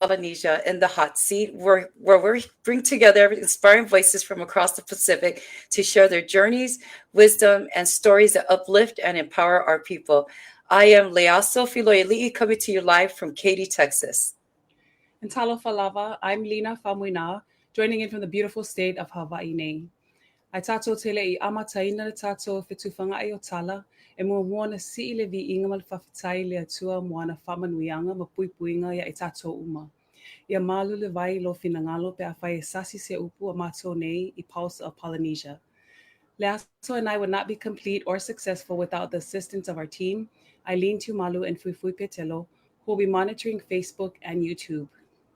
Polynesia in the hot seat, where we bring together inspiring voices from across the Pacific to share their journeys, wisdom, and stories that uplift and empower our people. I am Leaso Filoeli'i coming to you live from Katy, Texas. And Talofa Lava, I'm Lina Famuina, joining in from the beautiful state of Hawaii. Ai tatou tele I amataina le tatou whetufanga ai o tala, e mua moana si I le vi inga mal whawhitai le atua moana whamanuianga ma puipuinga ia I tatou uma. Ia malu le vai lo finangalo pe a whai e sasi se upu a mātou nei I Pulse of Polynesia. Leaso and I would not be complete or successful without the assistance of our team, Eileen Tumalu and Fuifui Petelo, who will be monitoring Facebook and YouTube.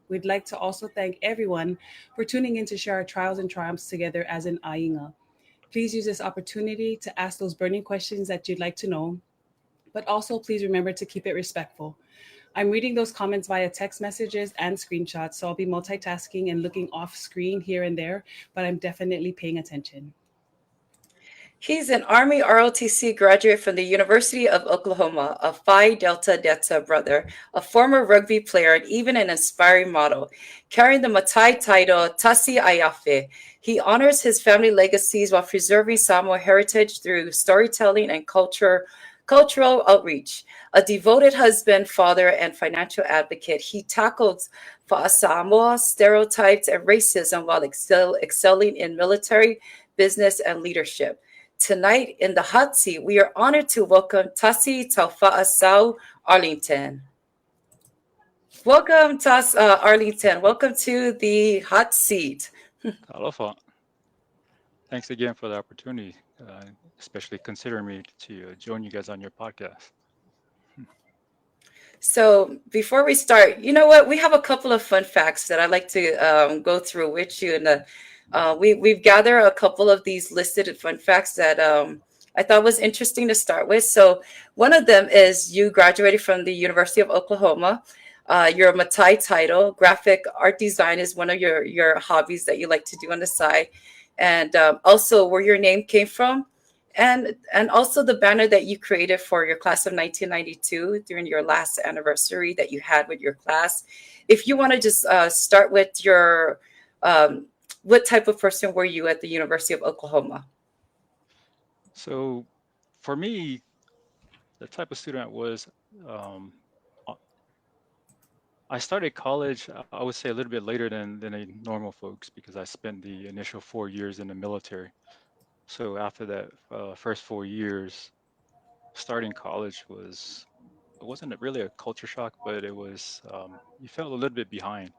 We'd like to also thank everyone for tuning in to share our trials and triumphs together as an Ainga. Please use this opportunity to ask those burning questions that you'd like to know, but also please remember to keep it respectful. I'm reading those comments via text messages and screenshots, so I'll be multitasking and looking off screen here and there, but I'm definitely paying attention. He's an Army ROTC graduate from the University of Oklahoma, a Phi Delta Theta brother, a former rugby player, and even an inspiring model. Carrying the Matai title, Tasiaeafe, he honors his family legacies while preserving Samoan heritage through storytelling and cultural outreach. A devoted husband, father, and financial advocate, he tackles Taufa'asau, stereotypes, and racism while excelling in military, business, and leadership. Tonight in the hot seat, we are honored to welcome Tasi Taufa'asau, Arlington. Welcome, Arlington. Welcome to the hot seat. Alofa. Thanks again for the opportunity, especially considering me to join you guys on your podcast. So before we start, you know what? We have a couple of fun facts that I'd like to go through with you. And we've gathered a couple of these listed fun facts that I thought was interesting to start with. So one of them is you graduated from the University of Oklahoma. Your Matai title, graphic art design, is one of your hobbies that you like to do on the side. And also where your name came from. And also the banner that you created for your class of 1992 during your last anniversary that you had with your class. If you want to just start with your, what type of person were you at the University of Oklahoma? So for me, the type of student I was, I started college, I would say a little bit later than a normal folks because I spent the initial 4 years in the military. So after that first 4 years, starting college it wasn't really a culture shock, but it was, you felt a little bit behind.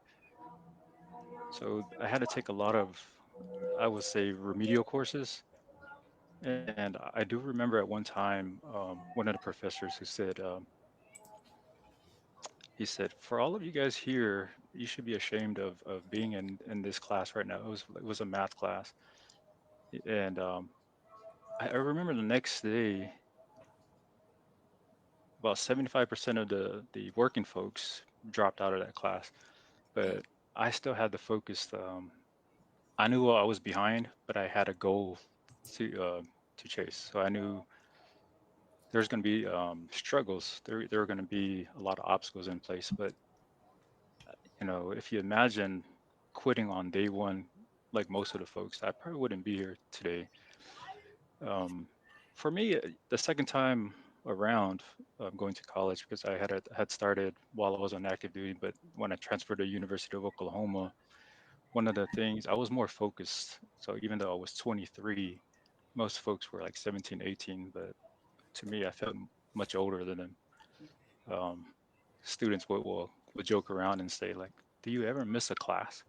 So I had to take a lot of, I would say, remedial courses. And I do remember at one time, one of the professors who said, he said, for all of you guys here, you should be ashamed of being in this class right now. It was a math class. And I remember the next day, about 75% of the working folks dropped out of that class. But I still had the focus. I knew I was behind, but I had a goal to chase. So I knew there's going to be struggles. There were going to be a lot of obstacles in place. But if you imagine quitting on day one, like most of the folks, I probably wouldn't be here today. For me, the second time around going to college, because I had started while I was on active duty, but when I transferred to University of Oklahoma, one of the things I was more focused. So even though I was 23, most folks were like 17, 18, but to me, I felt much older than them. Um, Students would joke around and say like, "Do you ever miss a class?"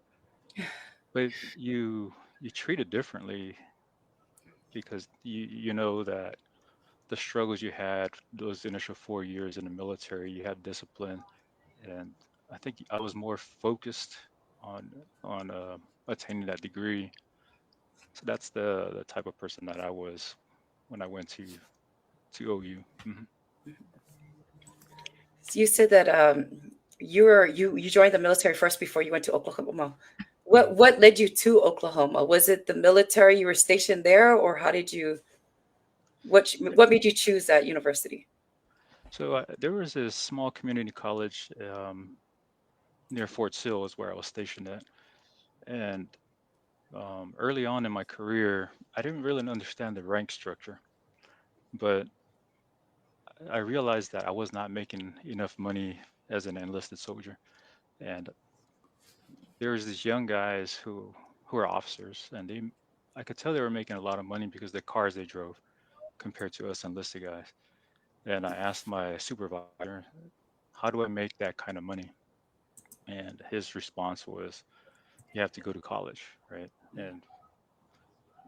But you treat it differently because you know that the struggles you had those initial 4 years in the military, you had discipline, and I think I was more focused on attaining that degree. So that's the type of person that I was when I went to OU. You said that you joined the military first before you went to Oklahoma. What led you to Oklahoma? Was it the military, you were stationed there, or how did you what made you choose that university? So there was a small community college near Fort Sill is where I was stationed at. And early on in my career, I didn't really understand the rank structure, but I realized that I was not making enough money as an enlisted soldier. And there was these young guys who are officers, and I could tell they were making a lot of money because the cars they drove compared to us enlisted guys. And I asked my supervisor, how do I make that kind of money? And his response was, you have to go to college, right? And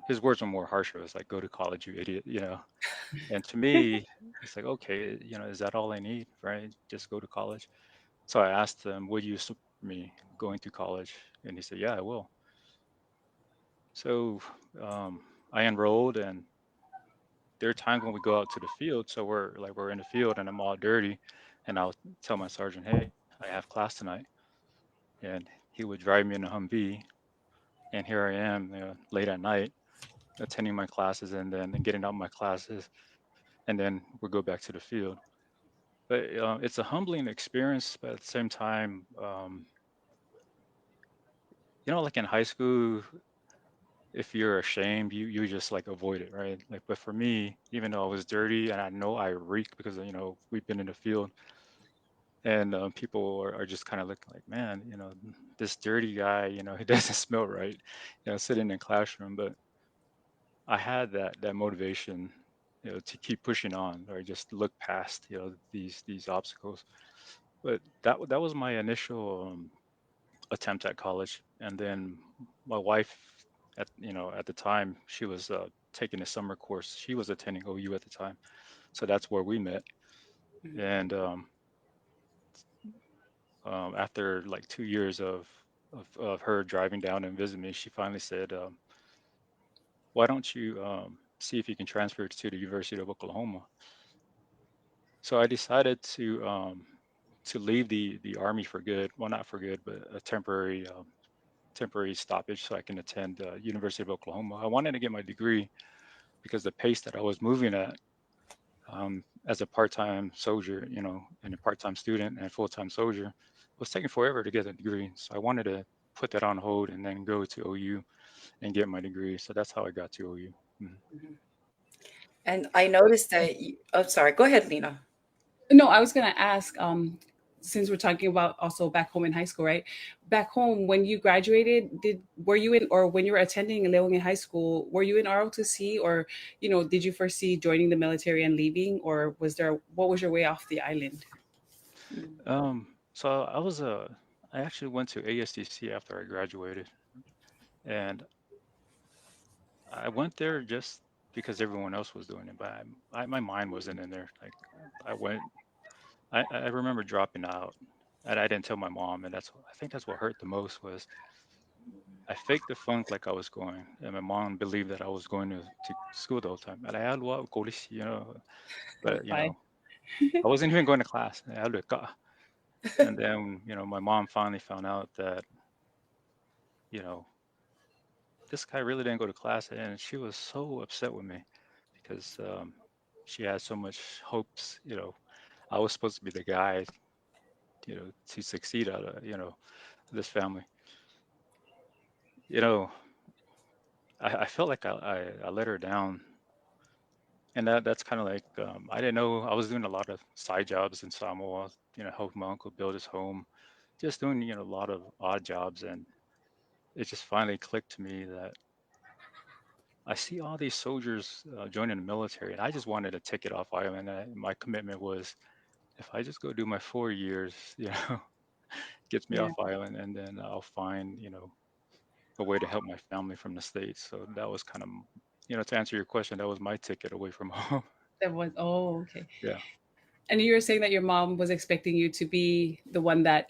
his words were more harsher. It was like, go to college, you idiot, you know? And to me, it's like, okay, you know, is that all I need, right? Just go to college. So I asked him, would you support me going to college? And he said, yeah, I will. So I enrolled, and there are times when we go out to the field. So we're in the field, and I'm all dirty, and I'll tell my sergeant, hey, I have class tonight, and he would drive me in a Humvee, and here I am, you know, late at night, attending my classes, and then getting out my classes, and then we'll go back to the field. But it's a humbling experience, but at the same time, you know, like in high school, if you're ashamed, you just like avoid it, right? Like, but for me, even though I was dirty and I know I reek because you know we've been in the field, and people are just kind of looking like, man, you know, this dirty guy, you know, he doesn't smell right, you know, sitting in the classroom. But I had that motivation, you know, to keep pushing on or just look past, you know, these obstacles. But that was my initial attempt at college. And then my wife, at at the time, she was taking a summer course. She was attending OU at the time, so that's where we met. And after like 2 years of her driving down and visiting me, she finally said, "Why don't you see if you can transfer to the University of Oklahoma?" So I decided to leave the Army for good. Well, not for good, but a temporary stoppage so I can attend University of Oklahoma. I wanted to get my degree because the pace that I was moving at as a part-time soldier, you know, and a part-time student and a full-time soldier, was taking forever to get a degree. So I wanted to put that on hold and then go to OU and get my degree. So that's how I got to OU. Mhm. And I noticed that oh, sorry, go ahead, Lena. No, I was gonna ask, since we're talking about also back home in high school, right? Back home, when you graduated, were you in, or when you were attending Leong in high school, were you in ROTC, or did you foresee joining the military and leaving, or what was your way off the island? So I actually went to ASDC after I graduated, and I went there just because everyone else was doing it, but my mind wasn't in there. Like I went, I remember dropping out, and I didn't tell my mom, and I think that's what hurt the most was I faked the funk like I was going, and my mom believed that I was going to school the whole time. And I had what you know, but you Bye. know, I wasn't even going to class. I had and then my mom finally found out that you know this guy really didn't go to class, and she was so upset with me because she had so much hopes. I was supposed to be the guy, to succeed out of this family. You know, I felt like I let her down, and that's kind of like I didn't know I was doing a lot of side jobs in Samoa. Helping my uncle build his home, just doing a lot of odd jobs, and it just finally clicked to me that I see all these soldiers joining the military, and I just wanted a ticket off island. My commitment was if I just go do my 4 years, gets me Yeah, off island, and then I'll find a way to help my family from the states. So that was kind of to answer your question, that was my ticket away from home. that was. Oh, okay. Yeah. And you were saying that your mom was expecting you to be the one that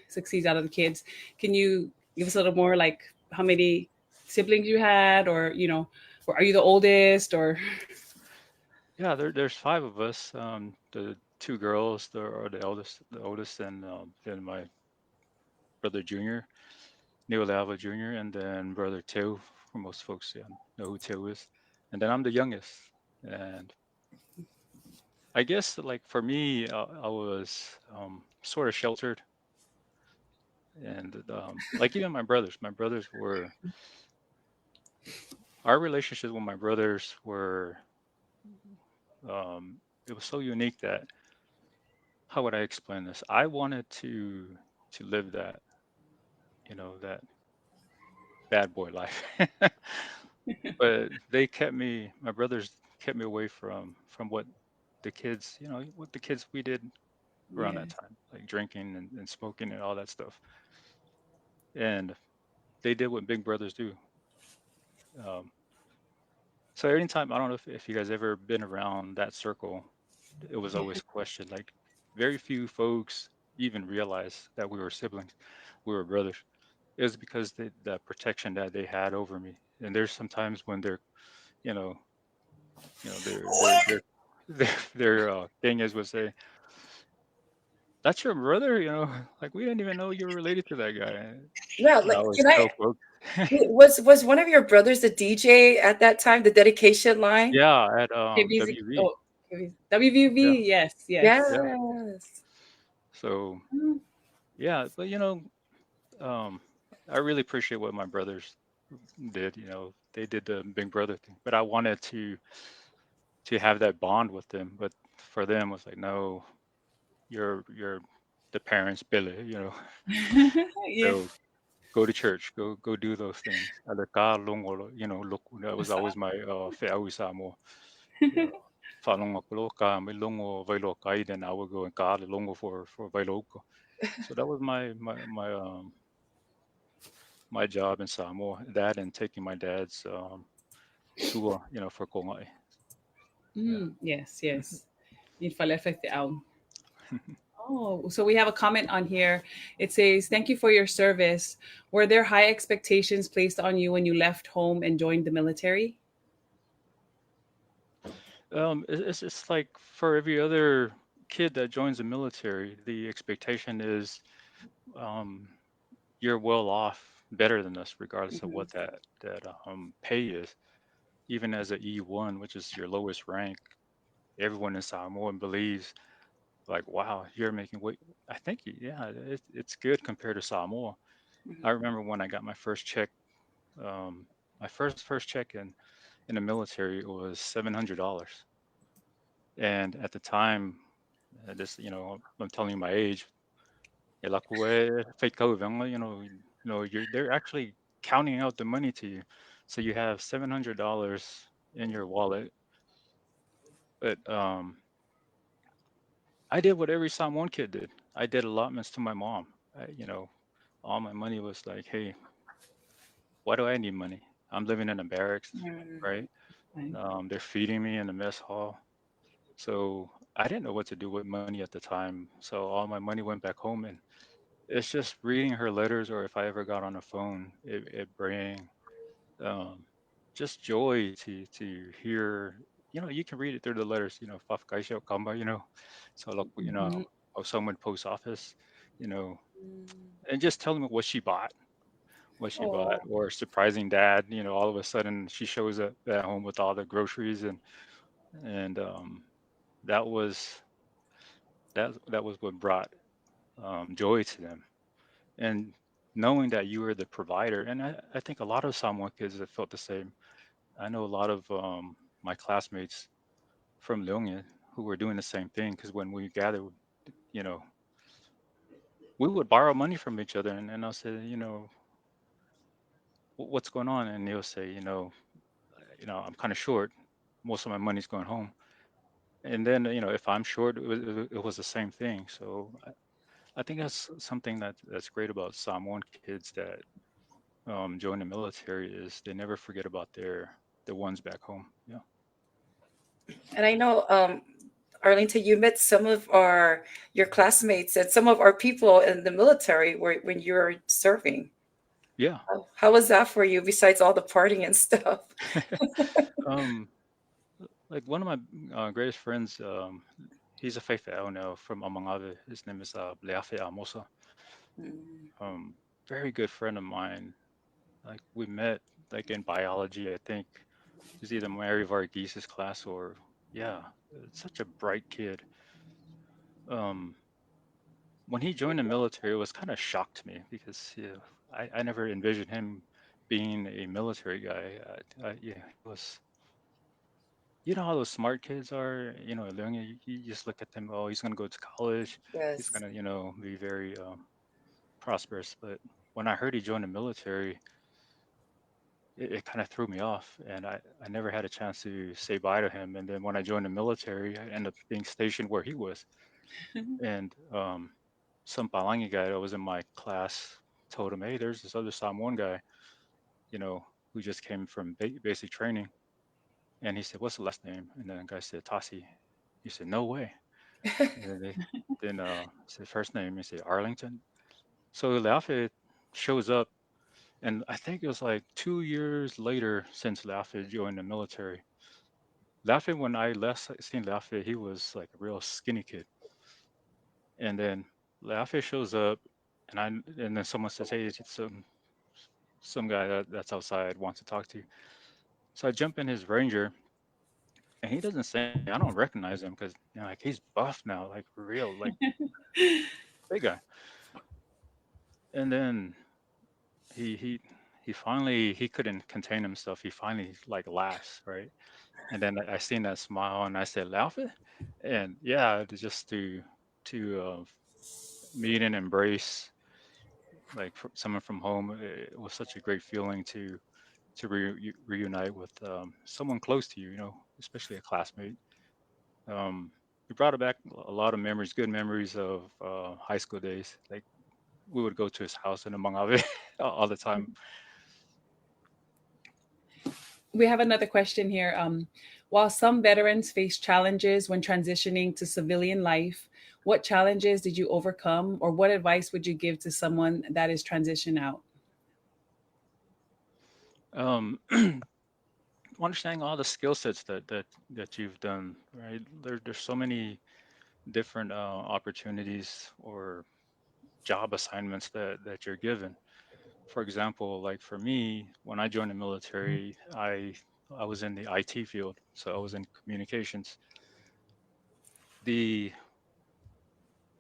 succeeds out of the kids. Can you give us a little more, like how many siblings you had, or are you the oldest, or? Yeah, there's five of us. The two girls are the oldest, and then my brother Junior, Neolava Junior, and then brother Teo, for most folks know who Teo is. And then I'm the youngest. And I guess like for me, I was sort of sheltered And like even my brothers were our relationships with my brothers were it was so unique that how would I explain this? I wanted to live that, that bad boy life. But my brothers kept me away from what the kids, what the kids we did around Yeah. that time, like drinking and smoking and all that stuff. And they did what big brothers do. Um, so anytime, I don't know if you guys ever been around that circle, it was always questioned. Like very few folks even realized that we were siblings, we were brothers. It was because the protection that they had over me. And there's sometimes when you know, their thing is would say, "That's your brother," like we didn't even know you were related to that guy. Yeah, And I like always can I tell folks, was one of your brothers the DJ at that time, the dedication line? yeah, at KBZ, WV, oh, WVV, yeah, yes, yes. yeah. Yes. So Mm, yeah, but um, I really appreciate what my brothers did. They did the big brother thing, but I wanted to have that bond with them. But for them, it was like, no, you're the parents' Billy. yeah. So go to church, go do those things. Alaka longo, look, that was always my fe'aui Samoa. Yeah. Whanonga polo ka me longo vailo kai, then I would go and ka le longo for vailo uko. So that was my job in Samoa. That and taking my dad's tour, for kongai. Yeah. Yes, yes. Need falafel out. Oh, so we have a comment on here. It says, "Thank you for your service. Were there high expectations placed on you when you left home and joined the military?" It's like for every other kid that joins the military, the expectation is um, you're well off, better than us, regardless of Mhm. what that pay is. Even as a E1, which is your lowest rank, everyone in Samoa believes like, wow, you're making weight. I think, yeah, it's good compared to Samoa. I Mhm. remember when I got my first check, um, my first check in the military, it was $700, and at the time, this, I'm telling you my age. eh, la kue fake kau vanga, they're actually counting out the money to you, so you have $700 in your wallet. But I did what every Samoan kid did. I did allotments to my mom. All my money was like, hey, why do I need money? I'm living in a barracks, Mm. right? Right. They're feeding me in the mess hall. So I didn't know what to do with money at the time. So all my money went back home. And it's just reading her letters, or if I ever got on the phone, it bring um, just joy to hear. You can read it through the letters. Fafkaisha Kamba. So look, Mhm. of someone post office, you know, Mm. and just tell them what she bought, Oh. or surprising dad. All of a sudden she shows up at home with all the groceries, and that was that was what brought joy to them. And knowing that you were the provider, and I think a lot of Samoan kids have felt the same. I know a lot of my classmates from Leonia who were doing the same thing, because when we gathered, you know, we would borrow money from each other, and I'll say, what's going on? And they'll say, I'm kind of short. Most of my money's going home. And then, if I'm short, it was the same thing. So I think that's something that's great about Samoan kids that join the military, is they never forget about their ones back home. Yeah. And I know, Arlington, you met some of your classmates and some of our people in the military when you were serving. Yeah. How was that for you, besides all the partying and stuff? um, like one of my greatest friends, he's a Faife'au now from Amangave. His name is Leafe Amosa. Mm. Um, Very good friend of mine. Like we met like in biology, I think. It was either Mary Varghese class or, yeah, such a bright kid. Um, when he joined the military, it was kind of shocked to me because I never envisioned him being a military guy. Yeah, he was. You know how those smart kids are. You just look at them. Oh, he's gonna go to college. He's Yes. gonna, be very prosperous. But when I heard he joined the military, it kind of threw me off, and I never had a chance to say bye to him. And then when I joined the military, I ended up being stationed where he was, and some Palangi guy that was in my class told him, "Hey, there's this other Samoan guy, you know, who just came from basic training." And he said, "What's the last name?" And then the guy said, "Tasi." He said, "No way." And then said first name. He said, "Arlington." So Leafe shows up, and I think it was like 2 years later since Leafe joined the military. Leafe, when I last seen Leafe, he was like a real skinny kid. And then Leafe shows up, and then someone says, "Hey, it's some guy that's outside wants to talk to you." So I jump in his Ranger, and he doesn't say anything. I don't recognize him because like he's buff now, like real, like big guy. And then he he he finally he couldn't contain himself. He finally like laughs, right? And then I seen that smile, and I said, "Laughing," and yeah, just to meet and embrace like someone from home. It was such a great feeling to reunite with someone close to you, especially a classmate. It brought back a lot of memories, good memories of high school days. Like we would go to his house in Mangave all the time. We have another question here. While some veterans face challenges when transitioning to civilian life, what challenges did you overcome, or what advice would you give to someone that is transition out? Um, Understanding all the skill sets that you've done, right? There's so many different opportunities or job assignments that you're given. For example, like for me, when I joined the military, I was in the IT field, so I was in communications. The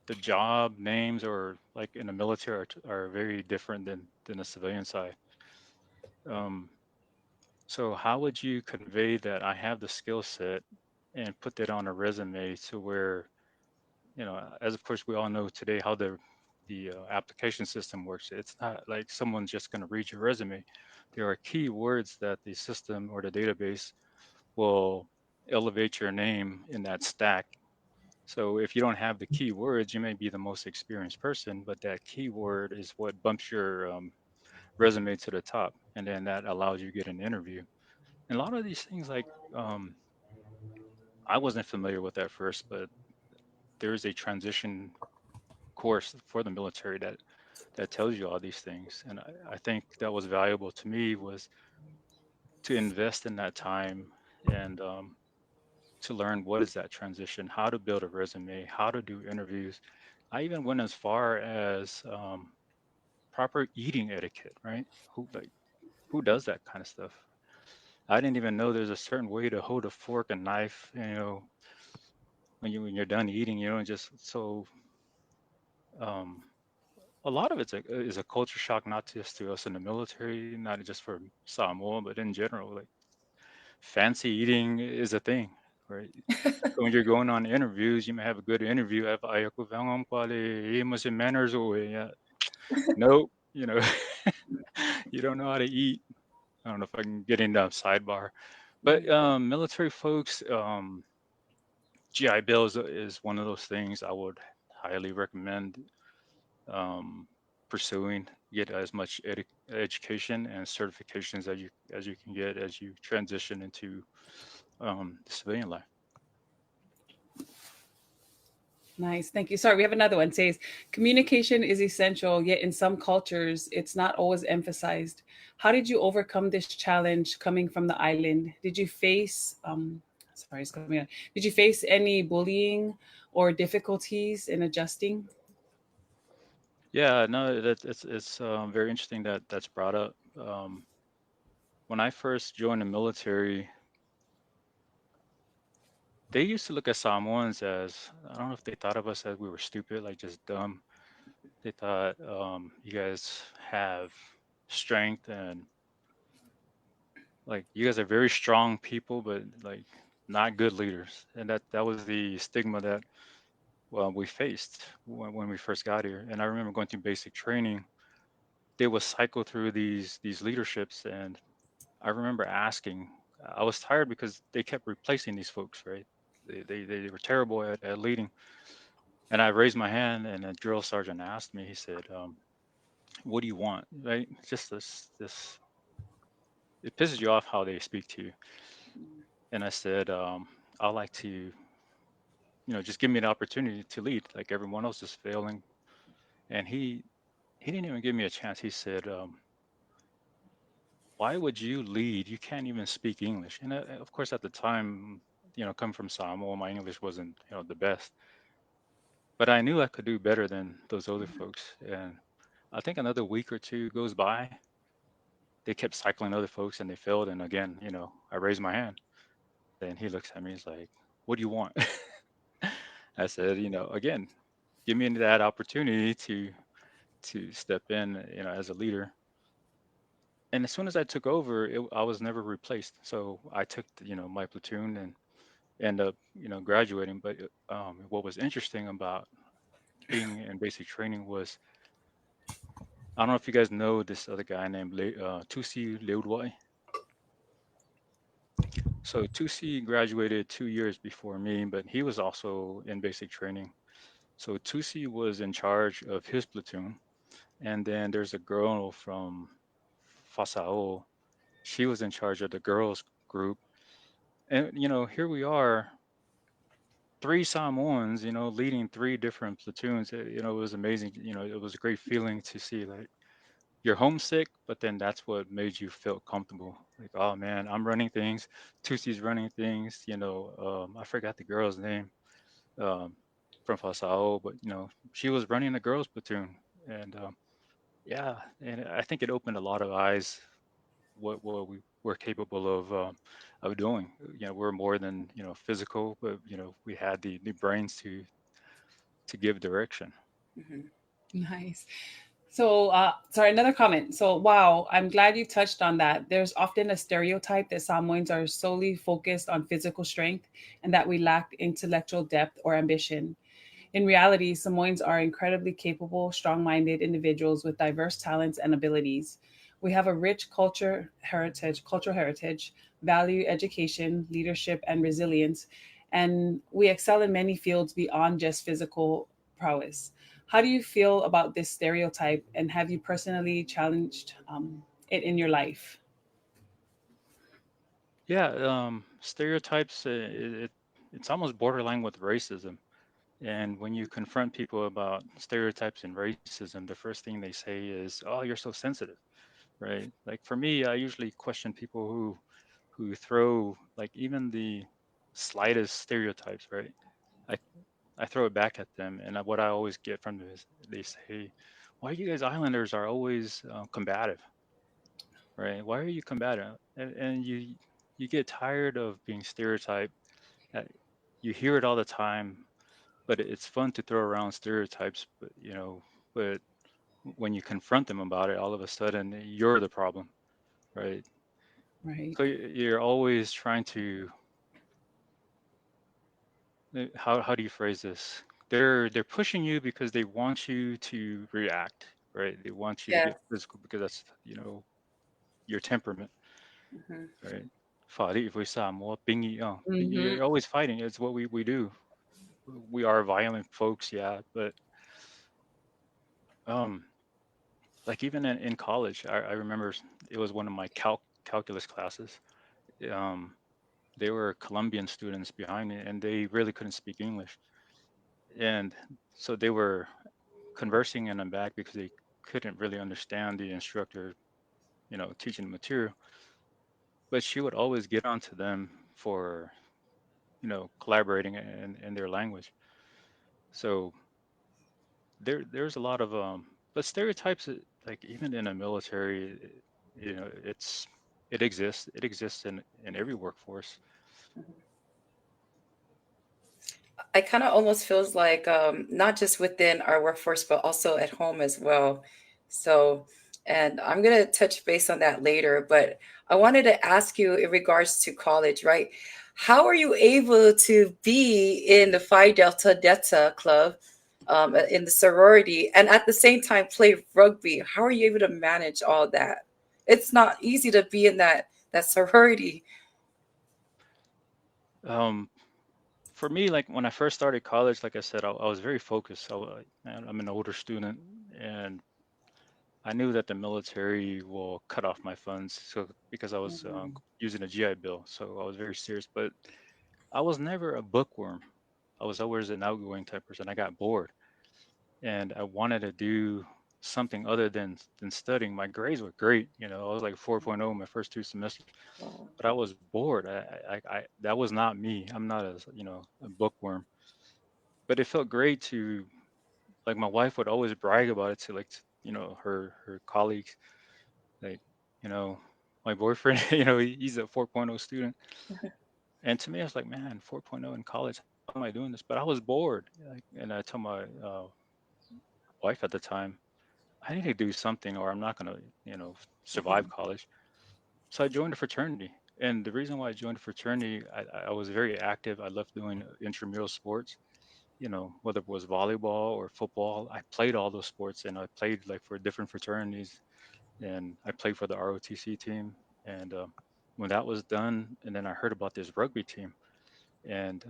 the job names or like in the military are very different than the civilian side. Um, so how would you convey that I have the skill set and put that on a resume to where, as of course we all know today how the application system works. It's not like someone's just going to read your resume. There are key words that the system or the database will elevate your name in that stack. So if you don't have the keywords, you may be the most experienced person, but that keyword is what bumps your resume to the top, and then that allows you to get an interview. And a lot of these things, like I wasn't familiar with at first, but there is a transition course for the military that tells you all these things. And I think that was valuable to me was to invest in that time and to learn what is that transition, how to build a resume, how to do interviews. I even went as far as proper eating etiquette, right? Who does that kind of stuff? I didn't even know there's a certain way to hold a fork and knife, when you're done eating, and just so um, a lot of is a culture shock, not just to us in the military, not just for Samoa, but in general. Like fancy eating is a thing, right? So when you're going on interviews, you may have a good interview. Have ayoko vangam kwale imas and manners or yeah. Nope, you don't know how to eat. I don't know if I can get into a sidebar, but military folks, GI Bill is one of those things I would highly recommend um, pursuing. Get as much education and certifications as you can get as you transition into civilian life. Nice, thank you. Sorry, we have another one. It says communication is essential, yet in some cultures, it's not always emphasized. How did you overcome this challenge coming from the island? Did you face sorry, it's coming on. Did you face any bullying or difficulties in adjusting? Yeah, no, it's very interesting that that's brought up. When I first joined the military, they used to look at Samoans as I don't know if they thought of us as we were stupid, like just dumb. They thought you guys have strength and like you guys are very strong people, but like not good leaders. And that was the stigma that we faced when we first got here. And I remember going through basic training. They would cycle through these leaderships, and I remember asking. I was tired because they kept replacing these folks, right? They were terrible at leading. And I raised my hand, and a drill sergeant asked me. He said, "What do you want?" Right? Just this. It pisses you off how they speak to you. And I said, "I'd like to, just give me an opportunity to lead, like everyone else is failing." And he didn't even give me a chance. He said, "Why would you lead? You can't even speak English." And of course, at the time, coming from Samoa, my English wasn't, the best. But I knew I could do better than those other folks. And I think another week or two goes by. They kept cycling other folks, and they failed. And again, I raised my hand. Then he looks at me. He's like, "What do you want?" I said, again, give me that opportunity to step in, as a leader. And as soon as I took over, I was never replaced. So I took, my platoon and end up, graduating. But what was interesting about being in basic training was I don't know if you guys know this other guy named Tusi Leudwai. So Tusi graduated 2 years before me, but he was also in basic training. So Tusi was in charge of his platoon, and then there's a girl from Taufa'asau. She was in charge of the girls group, and here we are, three Samoans, leading three different platoons. It was amazing. It was a great feeling to see like you're homesick, but then that's what made you feel comfortable. Like, oh man, I'm running things. Tusi's running things. I forgot the girl's name um, from Fasao, but she was running the girls platoon, and yeah, and I think it opened a lot of eyes what we were capable of doing. We're more than physical, but we had the brains to give direction. Mhm. Nice. So, sorry, another comment. So, wow, I'm glad you touched on that. There's often a stereotype that Samoans are solely focused on physical strength and that we lack intellectual depth or ambition. In reality, Samoans are incredibly capable, strong minded individuals with diverse talents and abilities. We have a rich cultural heritage, value education, leadership, and resilience, and we excel in many fields beyond just physical prowess. How do you feel about this stereotype, and have you personally challenged it in your life? Yeah, stereotypes. It's almost borderline with racism. And when you confront people about stereotypes and racism, the first thing they say is, "Oh, you're so sensitive," right? Like for me, I usually question people who throw like even the slightest stereotypes, right? I I throw it back at them, and what I always get from them is they say, "Why you guys Islanders are always combative, right? Why are you combative?" And you get tired of being stereotyped. uh, You hear it all the time, but it's fun to throw around stereotypes. But when you confront them about it, all of a sudden you're the problem, right? Right, So you're always trying to how do you phrase this? They're pushing you because they want you to react, right? They want you to Yeah. get physical because that's your temperament, Mhm. right? 法律为啥么兵役 hmm. you're always fighting. It's what we do. We are violent folks, yeah, but um like even in college, I remember it was one of my calculus classes. Um, they were Colombian students behind me, and they really couldn't speak English, and so they were conversing in the back because they couldn't really understand the instructor, teaching the material. But she would always get onto them for, collaborating in their language. So there's a lot of but stereotypes, like even in a military, it exists. It exists in every workforce. I kind of almost feels like not just within our workforce, but also at home as well. So, and I'm going to touch base on that later, but I wanted to ask you in regards to college, right? How are you able to be in the Phi Delta Theta club, in the sorority, and at the same time play rugby? How are you able to manage all that? It's not easy to be in that sorority. Um, for me, like when I first started college, like I said, I was very focused. I'm an older student, and I knew that the military will cut off my funds, so because I was Mhm. using a GI Bill, so I was very serious. But I was never a bookworm. I was always an outgoing type person. I got bored, and I wanted to do something other than studying. My grades were great, I was like 4.0 my first two semesters, Wow. but I was bored. That was not me. I'm not a bookworm. But it felt great to, like, my wife would always brag about it to, like, her colleagues, like, you know my boyfriend, he's a 4.0 student, and to me I was like, man, 4.0 in college, how am I doing this? But I was bored, like, and I told my wife at the time, I need to do something or I'm not going to survive Mhm. college. So I joined a fraternity, and the reason why I joined a fraternity, I was very active. I loved doing intramural sports, whether it was volleyball or football. I played all those sports, and I played like for different fraternities, and I played for the ROTC team. And when that was done, and then I heard about this rugby team, and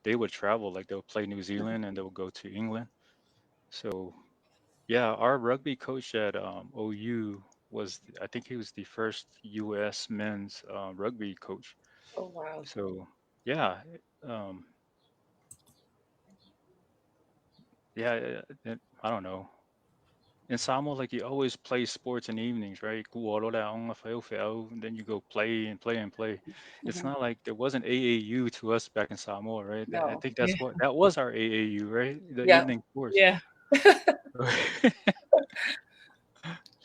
they would travel, like they would play New Zealand and they would go to England. So yeah, our rugby coach at OU I think he was the first U.S. men's rugby coach. Oh, wow. So yeah, um, yeah, I don't know. In Samoa, like, you always play sports in the evenings, right? And then you go play and play and play. It's Mhm. not like there wasn't AAU to us back in Samoa, right? I No. think Yeah. that was our AAU, right? The Yeah. evening sports. Yeah.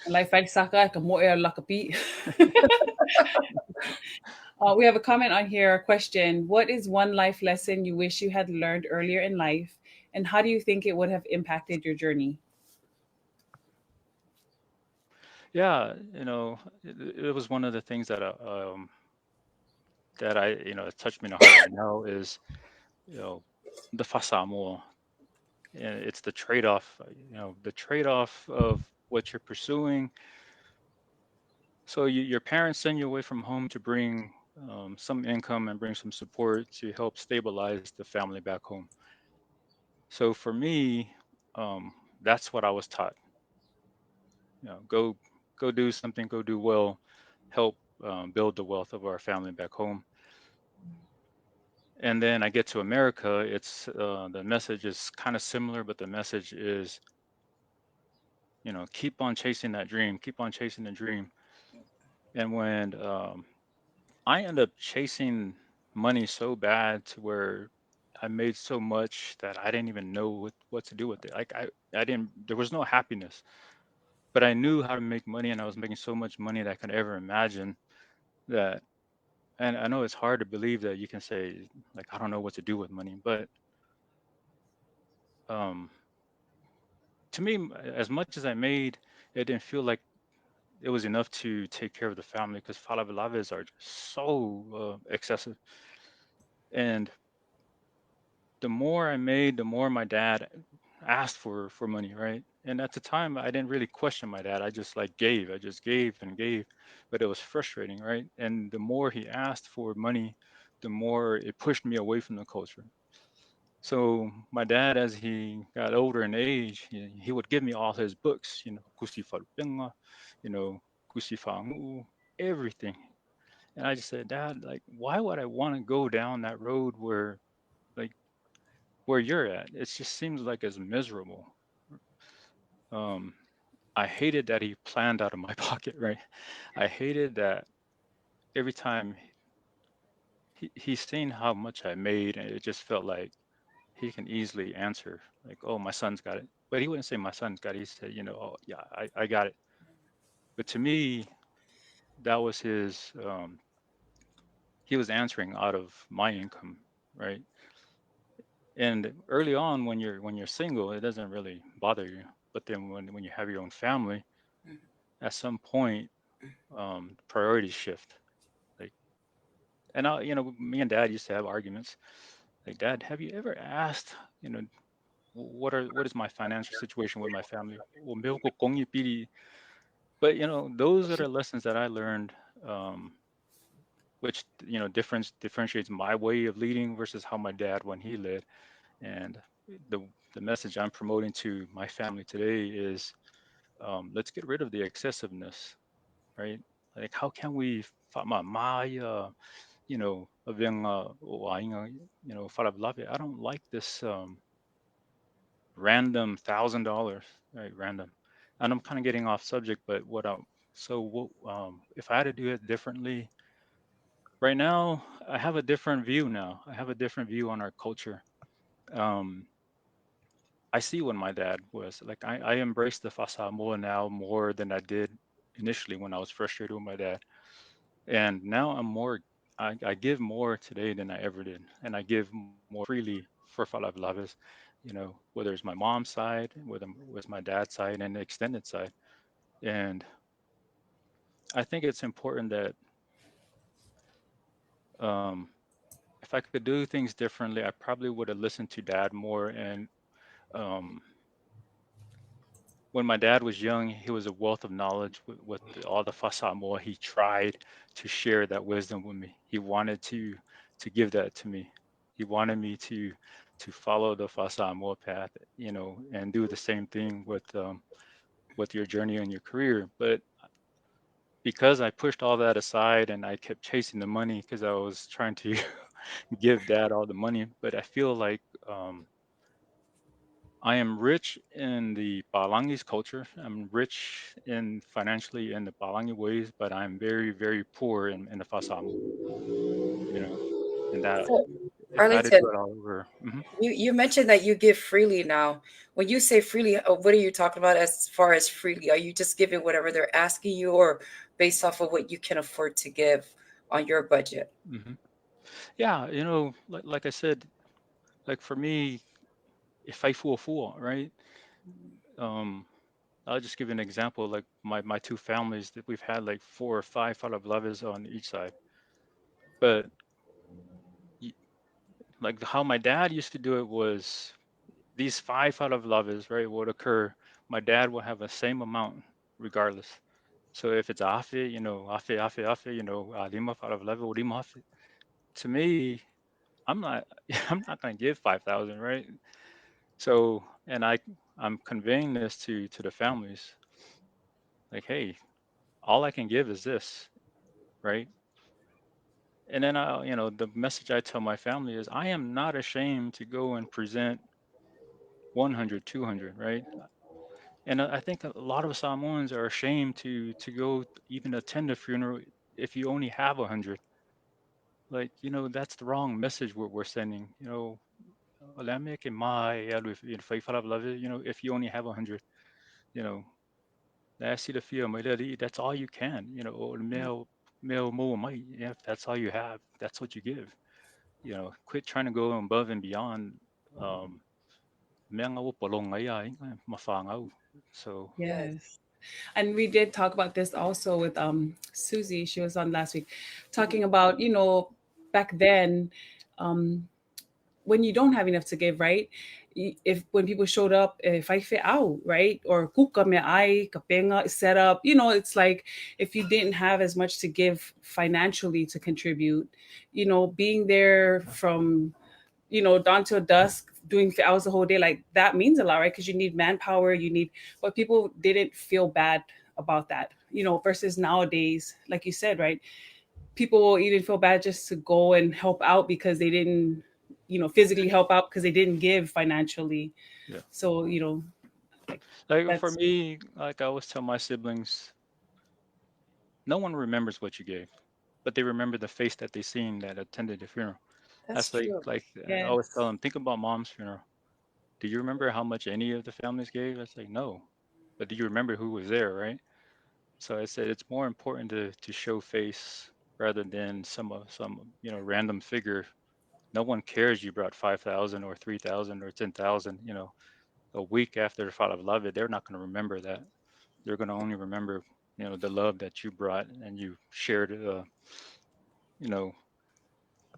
Like fag saka ka mo air lakapi. We have a comment on here, a question. What is one life lesson you wish you had learned earlier in life? And how do you think it would have impacted your journey? Yeah, it was one of the things that it touched me in the heart right now is, you know, the fasamo. And it's the trade-off of what you're pursuing. So your parents send you away from home to bring some income and bring some support to help stabilize the family back home. So for me, that's what I was taught. Go do something, go do well, help build the wealth of our family back home. And then I get to America. It's the message is kind of similar, but the message is, keep on chasing that dream, keep on chasing the dream. And when I end up chasing money so bad to where I made so much that I didn't even know what to do with it. Like, I didn't, there was no happiness, but I knew how to make money, and I was making so much money that I could ever imagine that. And I know it's hard to believe that you can say, like, I don't know what to do with money, but um, to me, as much as I made, it didn't feel like it was enough to take care of the family because falavelavas are just so excessive. And the more I made, the more my dad asked for money, right? And at the time, I didn't really question my dad. I just like gave. I just gave and gave, but it was frustrating, right? And the more he asked for money, the more it pushed me away from the culture. So my dad, as he got older in age, he would give me all his books, Kusi Farpinga, Kusi Fangu, everything. And I just said, Dad, like, why would I want to go down that road like, where you're at? It just seems like it's miserable. Um, I hated that he planned out of my pocket, right? I hated that every time he's seen how much I made, and it just felt like he can easily answer, like, oh, my son's got it. But he wouldn't say my son's got it. He said, oh, yeah, I got it. But to me, that was he was answering out of my income, right? And early on, when you're single, it doesn't really bother you. But then when you have your own family, at some point, priorities shift. Like, and me and Dad used to have arguments. Like, Dad, have you ever asked, you know, what is my financial situation with my family? Well, 매우 꼭 공유비리. But those are the lessons that I learned, which differentiates my way of leading versus how my dad when he led. And the message I'm promoting to my family today is, let's get rid of the excessiveness, right? Like, how can we, I don't like this random $1,000, right? Random. And I'm kind of getting off subject, but if I had to do it differently, right now, I have a different view now. I have a different view on our culture. Um, I see what my dad was like. I embrace the Fasamoa now more than I did initially when I was frustrated with my dad. And now I give more today than I ever did. And I give more freely for Falablaves, whether it's my mom's side, whether it was my dad's side, and the extended side. And I think it's important that, um, if I could do things differently, I probably would have listened to dad more. And um, when my dad was young, he was a wealth of knowledge with all the Fasamoa. He tried to share that wisdom with me. He wanted to give that to me. He wanted me to follow the Fasamoa path, and do the same thing with your journey and your career. But because I pushed all that aside and I kept chasing the money because I was trying to give dad all the money, but I feel like, I am rich in the Palangis culture. I'm rich in financially in the Palangi ways, but I'm very, very poor in the Fasamu, you know, and that So, if I had to do Arlington, it all over. you mentioned that you give freely now. When you say freely, what are you talking about as far as freely? Are you just giving whatever they're asking you, or based off of what you can afford to give on your budget? hmm Yeah, like I said, like for me, if I fool, right? Um, I'll just give you an example. Like my two families that we've had like 4 or 5 Falablavas on each side, but y- like how my dad used to do it was, these 5 Falablavas, right, would occur. My dad will have the same amount regardless. So if it's afe, afe, lima Falablava, lima afe. To me, I'm not, I'm not gonna give 5,000, right? So, and I'm conveying this to the families, like, hey, all I can give is this, right? And then the message I tell my family is, I am not ashamed to go and present 100, 200, right? And I think a lot of Samoans are ashamed to go even attend a funeral if you only have 100. Like, that's the wrong message we're sending. "Olame ke mai alu if I love it," if you only have 100, you know, that's the fear, that's all you can, or male mo mai, if that's all you have, that's what you give. Quit trying to go above and beyond. Um, mea ngau polong ai ai, mawhāngau. So, Yes. Yes. And we did talk about this also with Susie. She was on last week, talking about, back then, um, when you don't have enough to give, right? If when people showed up, if I fit out, right? Or kuka me ai, kapenga is set up, it's like if you didn't have as much to give financially to contribute, being there from dawn till dusk, doing hours the whole day, like that means a lot, right? Because you need manpower, but people didn't feel bad about that, versus nowadays, like you said, right? People will even feel bad just to go and help out because they didn't, physically help out because they didn't give financially. yeah. So, like Like for that's, me, like I always tell my siblings, no one remembers what you gave, but they remember the face that they seen that attended the funeral. That's That's like true. like I yes. always tell them, think about mom's funeral. Do you remember how much any of the families gave? I say no, but do you remember who was there, right? So I said it's more important to show face rather than some random figure. no one cares you brought 5,000 or 3,000 or 10,000. A week after the Father of Love It, they're not going to remember that. They're going to only remember, the love that you brought and you shared, you know,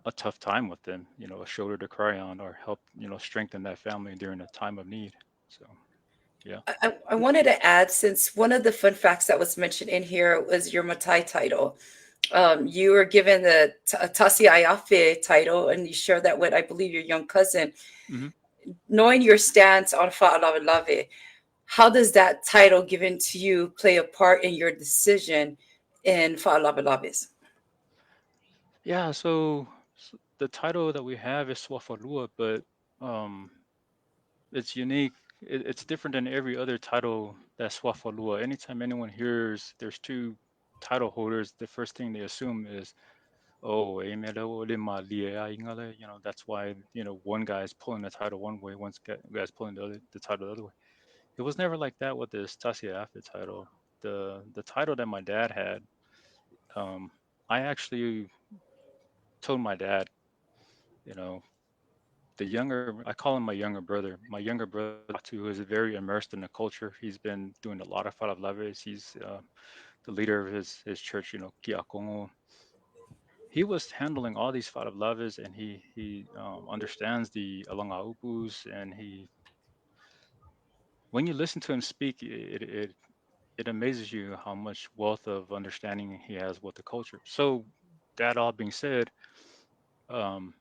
a tough time with them, a shoulder to cry on, or help, strengthen that family during a time of need. So, yeah. I wanted to add, since one of the fun facts that was mentioned in here was your Matai title. You were given the Tasiaeafe title, and you share that with, I believe, your young cousin. Hmm. Knowing your stance on Fa'alavelave, how does that title given to you play a part in your decision in Fa'alavelaves? Yeah. So, the title that we have is Swafalua, but um, it's unique. It's different than every other title that's Swafalua. Anytime anyone hears there's two title holders, the first thing they assume is, oh, that's why, one guy's pulling the title one way, one guy's pulling the title the other way. It was never like that with this Tasiaeafe title. The title that my dad had, um, I actually told my dad, you know, I call him my younger brother. My younger brother, too, who is very immersed in the culture. He's been doing a lot of Falaves. He's the leader of his church, Kiakongo. He was handling all these Falaves, and he understands the Alongaupus, and when you listen to him speak, it amazes you how much wealth of understanding he has with the culture. So, that all being said, um,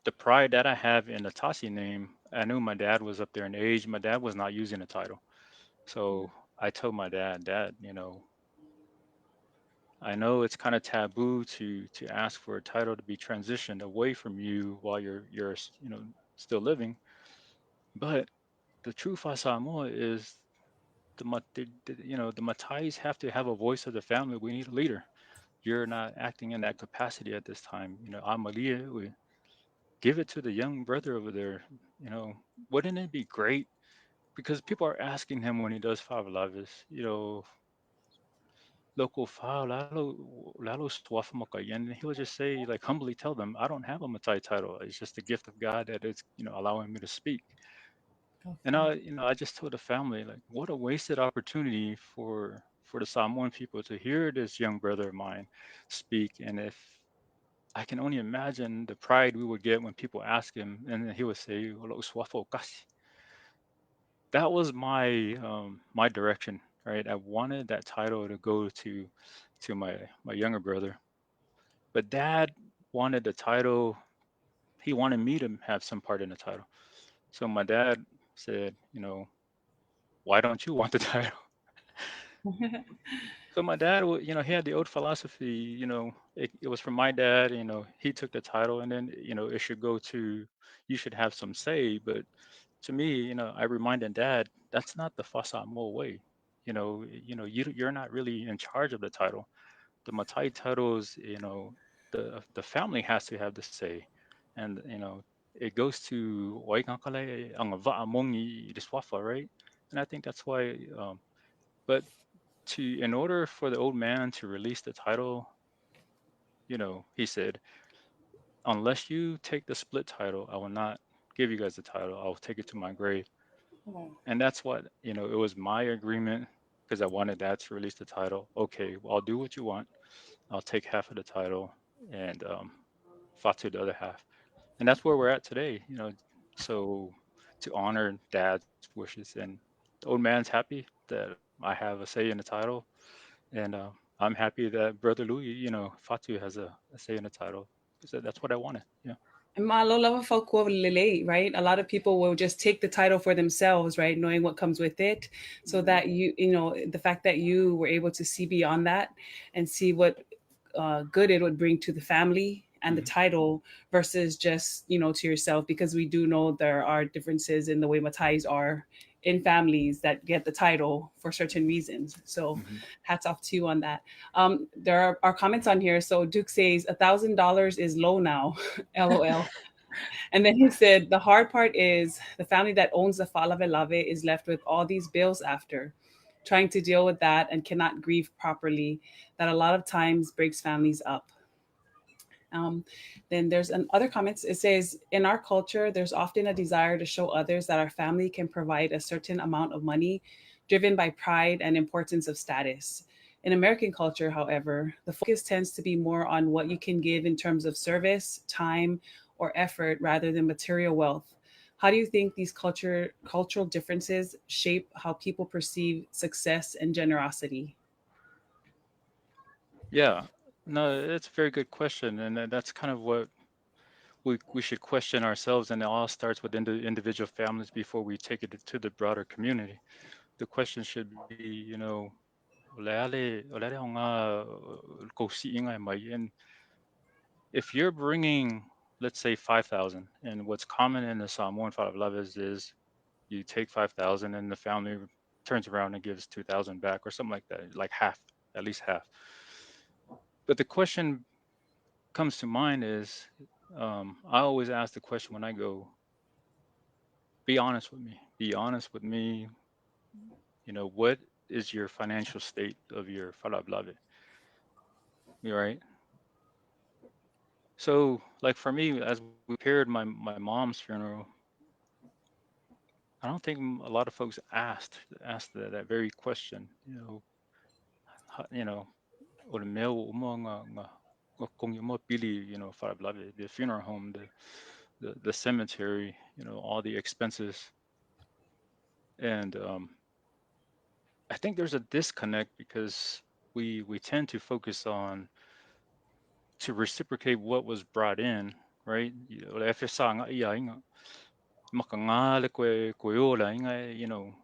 the pride that I have in the Tasi name, I knew my dad was up there in age. My dad was not using a title. So I told my dad, I know it's kind of taboo to ask for a title to be transitioned away from you while you're still living. But the true Fasamoa is the Matais have to have a voice of the family. We need a leader. You're not acting in that capacity at this time. Amalia, we give it to the young brother over there. You know, wouldn't it be great? Because people are asking him when he does favelaves, local file, lalo swafa makayan, and he'll just say, like, humbly tell them, I don't have a Matai title. It's just a gift of God that it's, allowing me to speak. And Okay. I just told the family, like, what a wasted opportunity for the Samoan people to hear this young brother of mine speak. And if I can only imagine the pride we would get when people ask him, and then he would say, "Olo swafo kasi." That was my direction, right? I wanted that title to go to my younger brother, but dad wanted the title. He wanted me to have some part in the title. So my dad said, why don't you want the title? So my dad, he had the old philosophy. It was from my dad. He took the title, and then it should go to. You should have some say, but to me, I reminded dad that's not the Fasamo way. You're not really in charge of the title. The Matai titles, the family has to have the say, and it goes to Waikankale ang va'amongi diswafa, right? And I think that's why. But in order for the old man to release the title, he said, unless you take the split title, I will not give you guys the title. I'll take it to my grave. Oh, And that's what, it was my agreement because I wanted dad to release the title. Okay, well, I'll do what you want. I'll take half of the title and Fatu the other half. And that's where we're at today, So to honor dad's wishes, and the old man's happy that I have a say in the title. And I'm happy that Brother Louis, Fatu has a say in the title because that's what I wanted. Yeah. And right? A lot of people will just take the title for themselves, right? Knowing what comes with it. So that the fact that you were able to see beyond that and see what good it would bring to the family and the Hmm. title versus just, to yourself, because we do know there are differences in the way Matais are in families that get the title for certain reasons. So Hmm. hats off to you on that. There are comments on here. So Duke says $1,000 is low now. LOL. And then he said, the hard part is the family that owns the Falavelave is left with all these bills after, trying to deal with that and cannot grieve properly. That a lot of times breaks families up. Then there's other comments. It says, in our culture, there's often a desire to show others that our family can provide a certain amount of money, driven by pride and importance of status. In American culture, however, the focus tends to be more on what you can give in terms of service, time, or effort rather than material wealth. How do you think these cultural differences shape how people perceive success and generosity? Yeah, no, it's a very good question, and that's kind of what we should question ourselves, and it all starts with individual families before we take it to the broader community. The question should be, wala ho nga, ko si ingay may, and if you're bringing, let's say 5,000, and what's common in the Samoan love is you take 5,000 and the family turns around and gives 2,000 back or something like that, like half, at least half. But the question comes to mind is, I always ask the question when I go, be honest with me. Be honest with me. What is your financial state of your falablabe? You right? So, like for me, as we prepared my mom's funeral, I don't think a lot of folks asked that very question. You know, or the male kung yung mga pili, falablabe, the funeral home, the cemetery, all the expenses, and I think there's a disconnect because we tend to focus on to reciprocate what was brought in, right? FSA nga iya nga makangale kwe ola nga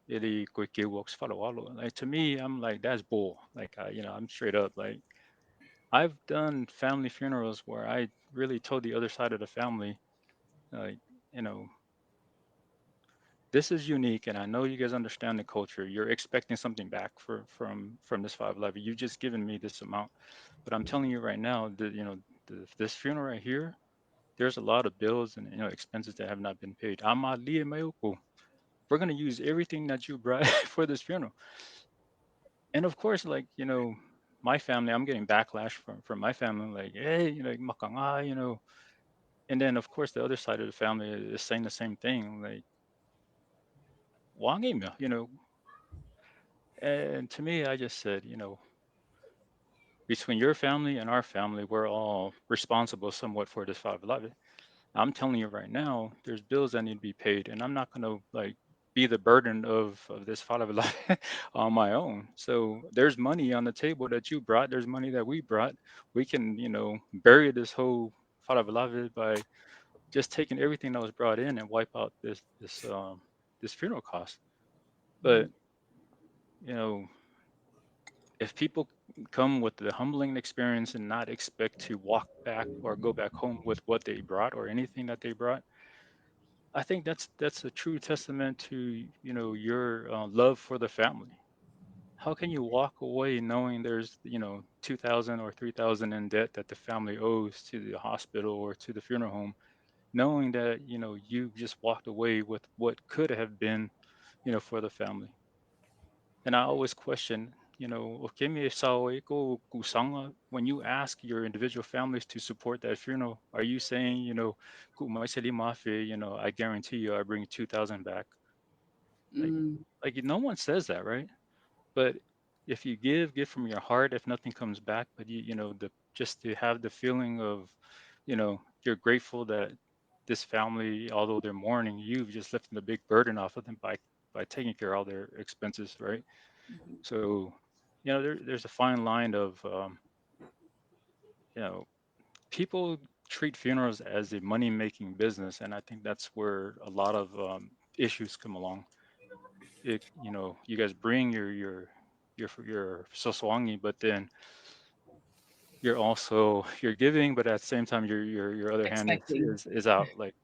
ili kwe ke works follow all. Like to me, I'm like that's bull. Like I'm straight up like I've done family funerals where I really told the other side of the family, like you know this is unique, and I know you guys understand the culture. You're expecting something back from this 511. You've just given me this amount, but I'm telling you right now that this funeral right here, there's a lot of bills and expenses that have not been paid. We're gonna use everything that you brought for this funeral, and of course, like my family, I'm getting backlash from my family, like hey, makanga, and then of course the other side of the family is saying the same thing, like wangim, And to me, I just said, between your family and our family, we're all responsible somewhat for this 511. I'm telling you right now, there's bills that need to be paid, and I'm not going to like be the burden of this 511 on my own. So there's money on the table that you brought. There's money that we brought. We can, bury this whole 511 by just taking everything that was brought in and wipe out this funeral cost. But you know, if people come with the humbling experience and not expect to walk back or go back home with what they brought or anything that they brought, I think that's a true testament to your love for the family. How can you walk away knowing there's 2,000 or 3,000 in debt that the family owes to the hospital or to the funeral home, knowing that you just walked away with what could have been for the family? And I always question, "Okeme sawe ko kusanga," when you ask your individual families to support that funeral, are you saying, "Ku mai seli mafe," I guarantee you I bring 2,000 back? Like, Mm, no one says that, right? But if you give from your heart, if nothing comes back, but just to have the feeling of, you're grateful that this family, although they're mourning, you've just lifted a big burden off of them by taking care of all their expenses, right? So, there's a fine line of, you know, people treat funerals as a money-making business, and I think that's where a lot of issues come along. You guys bring your soswangi, but then you're giving, but at the same time your other hand expecting. is out. Like,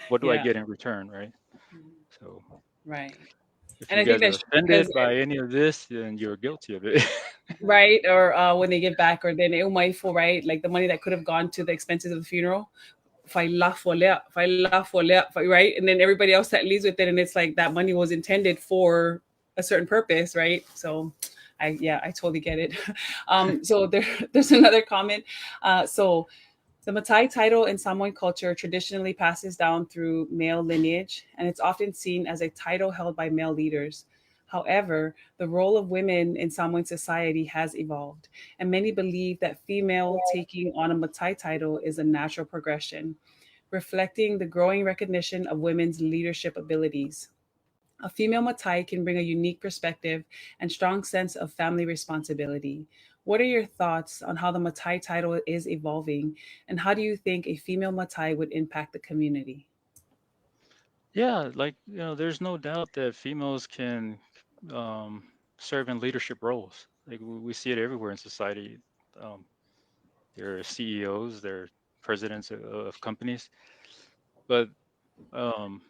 what do I Yeah. get in return, right? So Right. if And you I think guys are that's because, offended by any of this, then you're guilty of it. right, or when they give back, or then umaifo, right, like the money that could have gone to the expenses of the funeral, right, and then everybody else that leaves with it, and it's like that money was intended for a certain purpose, right? So, I totally get it. So there's another comment. So The Matai title in Samoan culture traditionally passes down through male lineage, and it's often seen as a title held by male leaders. However, the role of women in Samoan society has evolved, and many believe that female taking on a Matai title is a natural progression, reflecting the growing recognition of women's leadership abilities. A female Matai can bring a unique perspective and strong sense of family responsibility. What are your thoughts on how the Matai title is evolving, and how do you think a female Matai would impact the community? Yeah, like, there's no doubt that females can um, serve in leadership roles. Like we see it everywhere in society. Um, they're CEOs, they're presidents of companies, but um,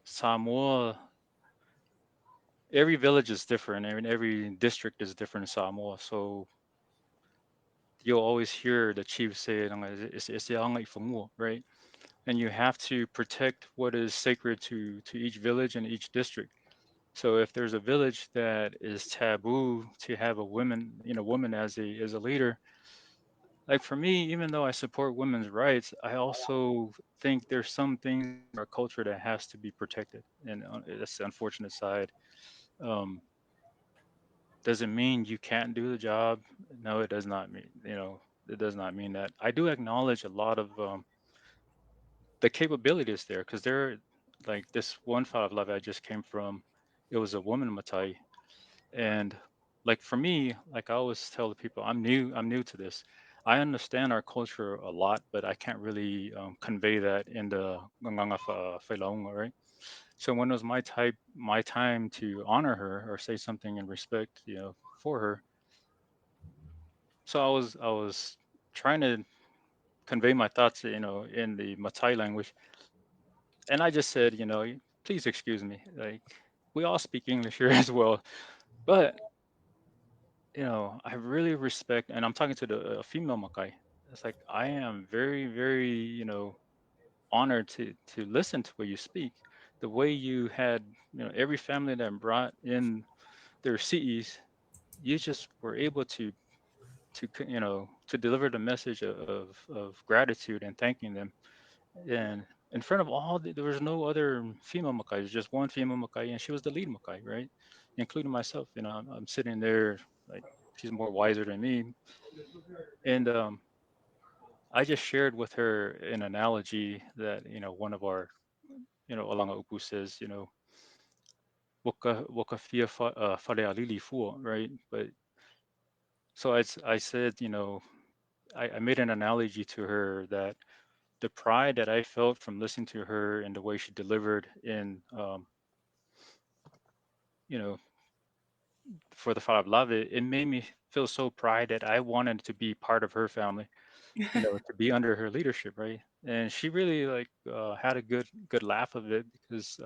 Samoa, every village is different. I mean, every district is different in Samoa. So you'll always hear the chief say, "It's the angay fungo," right? And you have to protect what is sacred to each village and each district. So if there's a village that is taboo to have a woman as a leader, like for me, even though I support women's rights, I also think there's some things in our culture that has to be protected, and that's the unfortunate side. Um, does it mean you can't do the job? No, it does not mean. It does not mean that. I do acknowledge a lot of the capability is there because there, like this one file of love I just came from, it was a woman Matai. And like for me, like I always tell the people, I'm new to this. I understand our culture a lot, but I can't really convey that in the Nganga Whailaunga, right? So when it was my time to honor her or say something in respect, for her. So I was trying to convey my thoughts, in the Matai language, and I just said, please excuse me, like we all speak English here as well, but I really respect, and I'm talking to the female Makai. It's like I am very, very, honored to listen to what you speak. The way you had, every family that brought in their CEs, you just were able to deliver the message of gratitude and thanking them. And in front of there was no other female Makai. There's just one female Makai, and she was the lead Makai, right? Including myself. I'm sitting there like she's more wiser than me, and I just shared with her an analogy that one of our Alanga Upu says, waka fia whare lili fua, right? But so I said, I made an analogy to her that the pride that I felt from listening to her and the way she delivered in, you know, for the Five Love, it made me feel so pride that I wanted to be part of her family, to be under her leadership, right? And she really like had a good laugh of it because,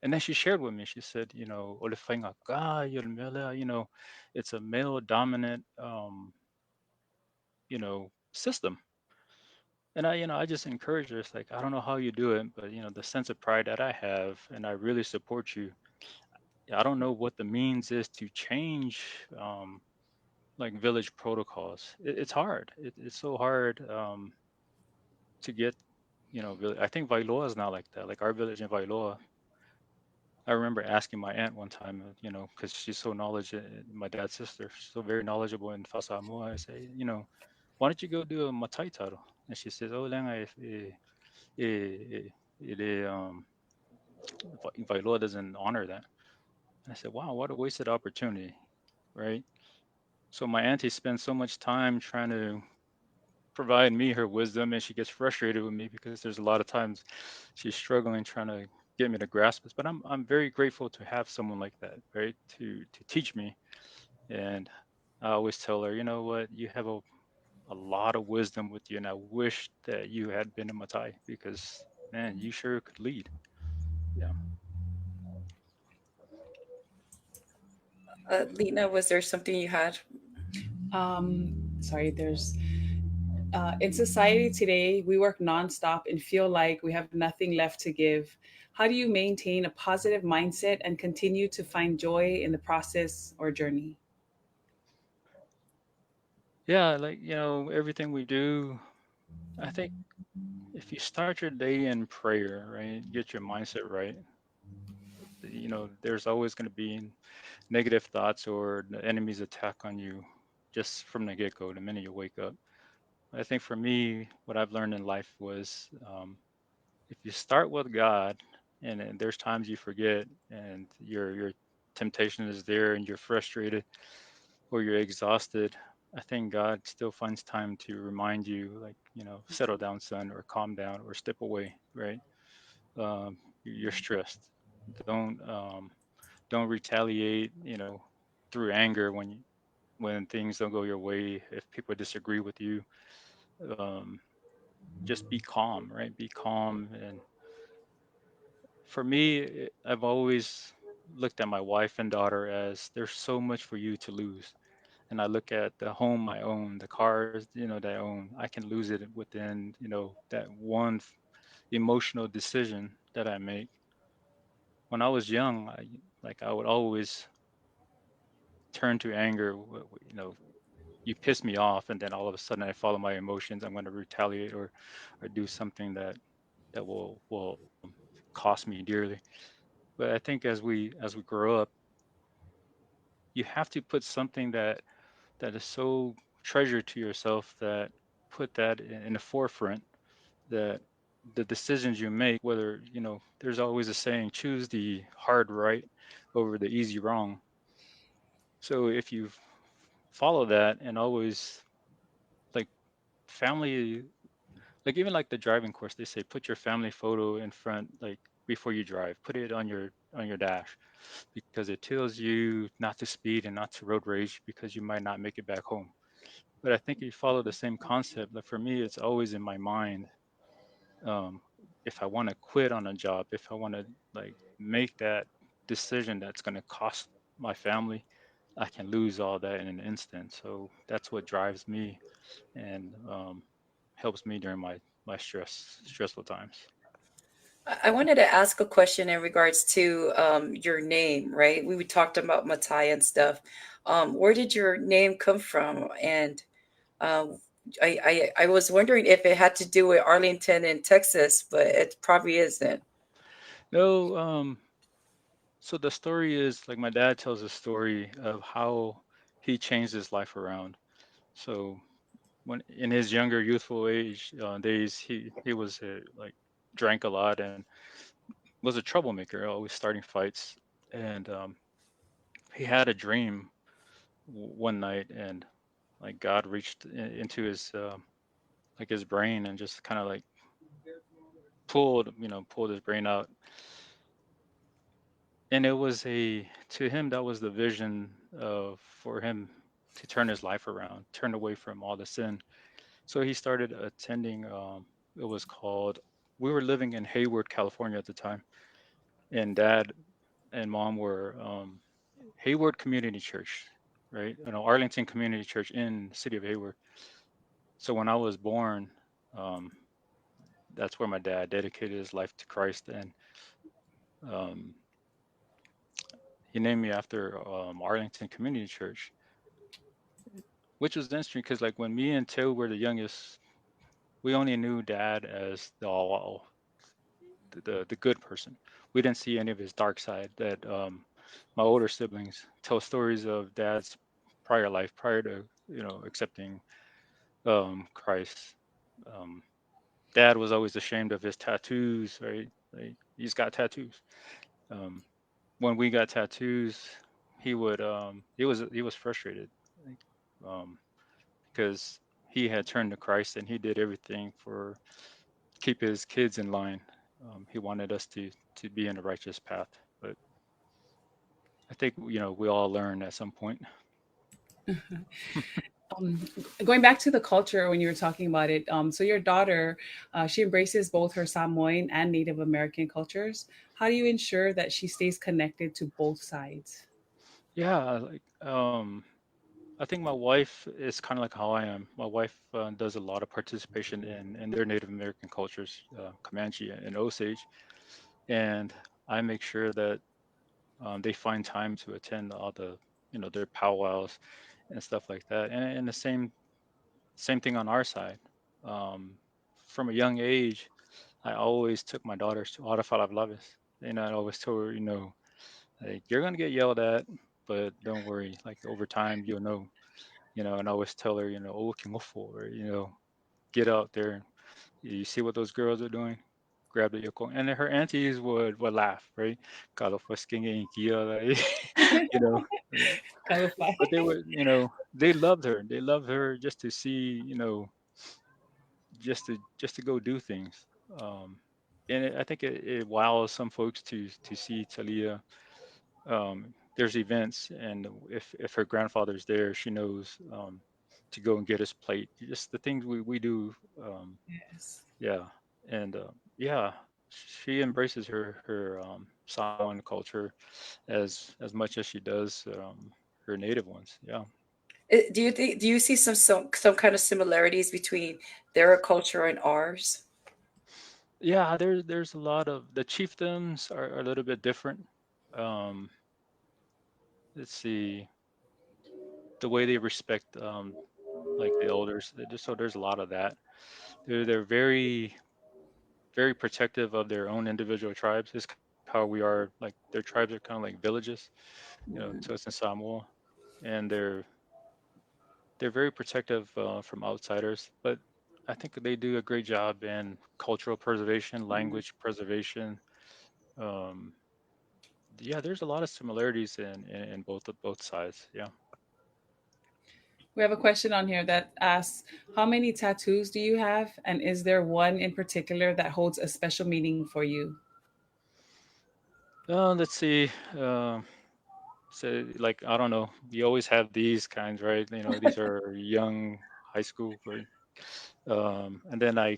and then she shared with me. She said, "Ole whainga ka, it's a male dominant, system." And I just encourage her. It's like I don't know how you do it, but the sense of pride that I have, and I really support you. I don't know what the means is to change, like village protocols. It's hard. It's so hard to get. I think Vailoa is not like that. Like our village in Vailoa, I remember asking my aunt one time, because she's so knowledgeable, my dad's sister, she's so very knowledgeable in Fasamoa. I say, why don't you go do a Matai taro? And she says, oh, Lenga, if Vailoa doesn't honor that. And I said, wow, what a wasted opportunity, right? So my auntie spends so much time trying to provide me her wisdom, and she gets frustrated with me because there's a lot of times she's struggling trying to get me to grasp this. But I'm very grateful to have someone like that, right? To teach me. And I always tell her, you know what, you have a lot of wisdom with you, and I wish that you had been a Matai because man, you sure could lead. Yeah. Lena, was there something you had? Sorry, there's in society today, we work nonstop and feel like we have nothing left to give. How do you maintain a positive mindset and continue to find joy in the process or journey? Yeah, like everything we do. I think if you start your day in prayer, right, get your mindset right, there's always going to be negative thoughts or the enemy's attack on you just from the get-go, the minute you wake up. I think for me, what I've learned in life was if you start with God, and there's times you forget, and your temptation is there, and you're frustrated or you're exhausted. I think God still finds time to remind you, like, settle down, son, or calm down, or step away, right? You're stressed. Don't don't retaliate, through anger when things don't go your way. If people disagree with you, um, just be calm, right? Be calm. And for me, I've always looked at my wife and daughter as there's so much for you to lose. And I look at the home I own, the cars, that I own. I can lose it within, that one emotional decision that I make. When I was young, I would always turn to anger. You piss me off, and then all of a sudden I follow my emotions. I'm going to retaliate or do something that will cost me dearly. But I think as we grow up, you have to put something that is so treasured to yourself, that put that in the forefront, that the decisions you make, whether, there's always a saying, choose the hard right over the easy wrong. So if you follow that and always, like, family, like, even like the driving course, they say put your family photo in front, like, before you drive, put it on your dash, because it tells you not to speed and not to road rage, because you might not make it back home. But I think you follow the same concept. Like, for me, it's always in my mind. um, if I want to quit on a job, if I want to, like, make that decision that's going to cost my family, I can lose all that in an instant. So that's what drives me, and helps me during my stressful times. I wanted to ask a question in regards to your name, right? We talked about Matai and stuff. Where did your name come from? And um, I was wondering if it had to do with Arlington in Texas, but it probably isn't. No, so the story is, like, my dad tells a story of how he changed his life around. So when in his younger youthful age days, he was like, drank a lot and was a troublemaker, always starting fights. And he had a dream one night, and, like, God reached into his, like, his brain, and just kind of, like, pulled his brain out. And it was a to him, that was the vision of for him to turn his life around, turn away from all the sin. So he started attending. It was called. We were living in Hayward, California at the time, and dad and mom were, Hayward Community Church, right? Arlington Community Church in the city of Hayward. So when I was born, um, that's where my dad dedicated his life to Christ, and um, he named me after Arlington Community Church, which was interesting because, like, when me and Taylor were the youngest, we only knew dad as the good person. We didn't see any of his dark side. That My older siblings tell stories of dad's prior life, prior to accepting Christ. Um, Dad was always ashamed of his tattoos, right? Like, he's got tattoos. Um, when we got tattoos, he was frustrated, like, um, because he had turned to Christ and he did everything for keep his kids in line. He wanted us to be in the righteous path, but I think we all learn at some point. Um, Going back to the culture when you were talking about it, so your daughter, she embraces both her Samoan and Native American cultures. How do you ensure that she stays connected to both sides? Yeah, like, I think my wife is kind of like how I am. My wife does a lot of participation in their Native American cultures, Comanche and Osage, and I make sure that they find time to attend all their powwows and stuff like that. And the same thing on our side. from a young age, I always took my daughters to Arafalaves. And I always told her, like, you're gonna get yelled at, but don't worry. Like over time, you'll know. And I always tell her, oh, or get out there. You see what those girls are doing? Grab the yoko. And then her aunties would laugh, right? Kalau fusking in kia, like, you know. Kalufai. But they would, they loved her. They loved her just to see, just to go do things. And I think it wows some folks to see Talia. There's events, and if her grandfather's there, she knows to go and get his plate. Just the things we do. Yes. Yeah, and yeah, she embraces her Samoan culture as much as she does her native ones. Yeah. Do you see some kind of similarities between their culture and ours? Yeah, there's a lot of the chiefdoms are a little bit different. Um, let's see, the way they respect like the elders. So there's a lot of that. They're very protective of their own individual tribes. It's how we are. Like their tribes are kind of like villages, to us in Samoa, and they're very protective from outsiders. But I think they do a great job in cultural preservation, language preservation. Um, yeah, there's a lot of similarities in both sides. Yeah. We have a question on here that asks, how many tattoos do you have? And is there one in particular that holds a special meaning for you? Let's see. So like I don't know. You always have these kinds, right? These are young high school, right? And then I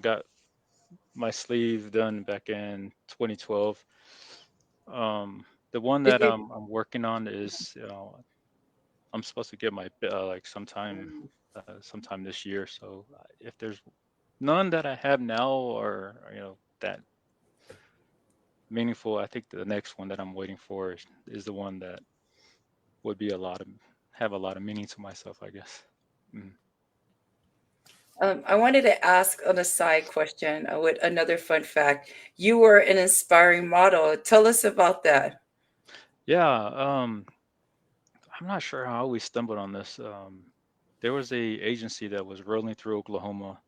got my sleeve done back in 2012. The one Did that you? I'm working on is I'm supposed to get my like sometime this year. So if there's none that I have now or that meaningful, I think the next one that I'm waiting for is the one that would be have a lot of meaning to myself, I guess. Mm. I wanted to ask on a side question with another fun fact. You were an inspiring model. Tell us about that. Yeah, I'm not sure how we stumbled on this. There was a agency that was rolling through Oklahoma.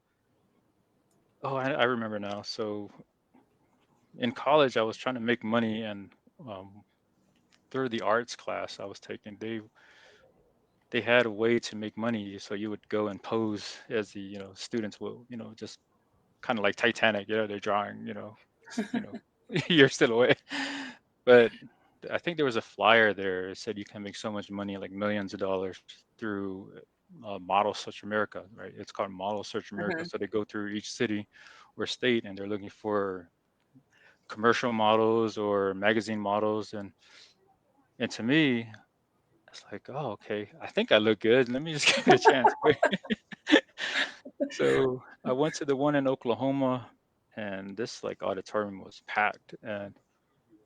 Oh, I remember now. So in college, I was trying to make money, and um, through the arts class I was taking, they had a way to make money. So you would go and pose as the students will just kind of like Titanic. They're drawing. You're still away, but I think there was a flyer there that said you can make so much money, like millions of dollars, through Model Search America, right? It's called Model Search America. Uh-huh. So they go through each city or state, and they're looking for commercial models or magazine models, and to me, it's like, oh, okay, I think I look good. Let me just give it a chance. So I went to the one in Oklahoma, and this like auditorium was packed, and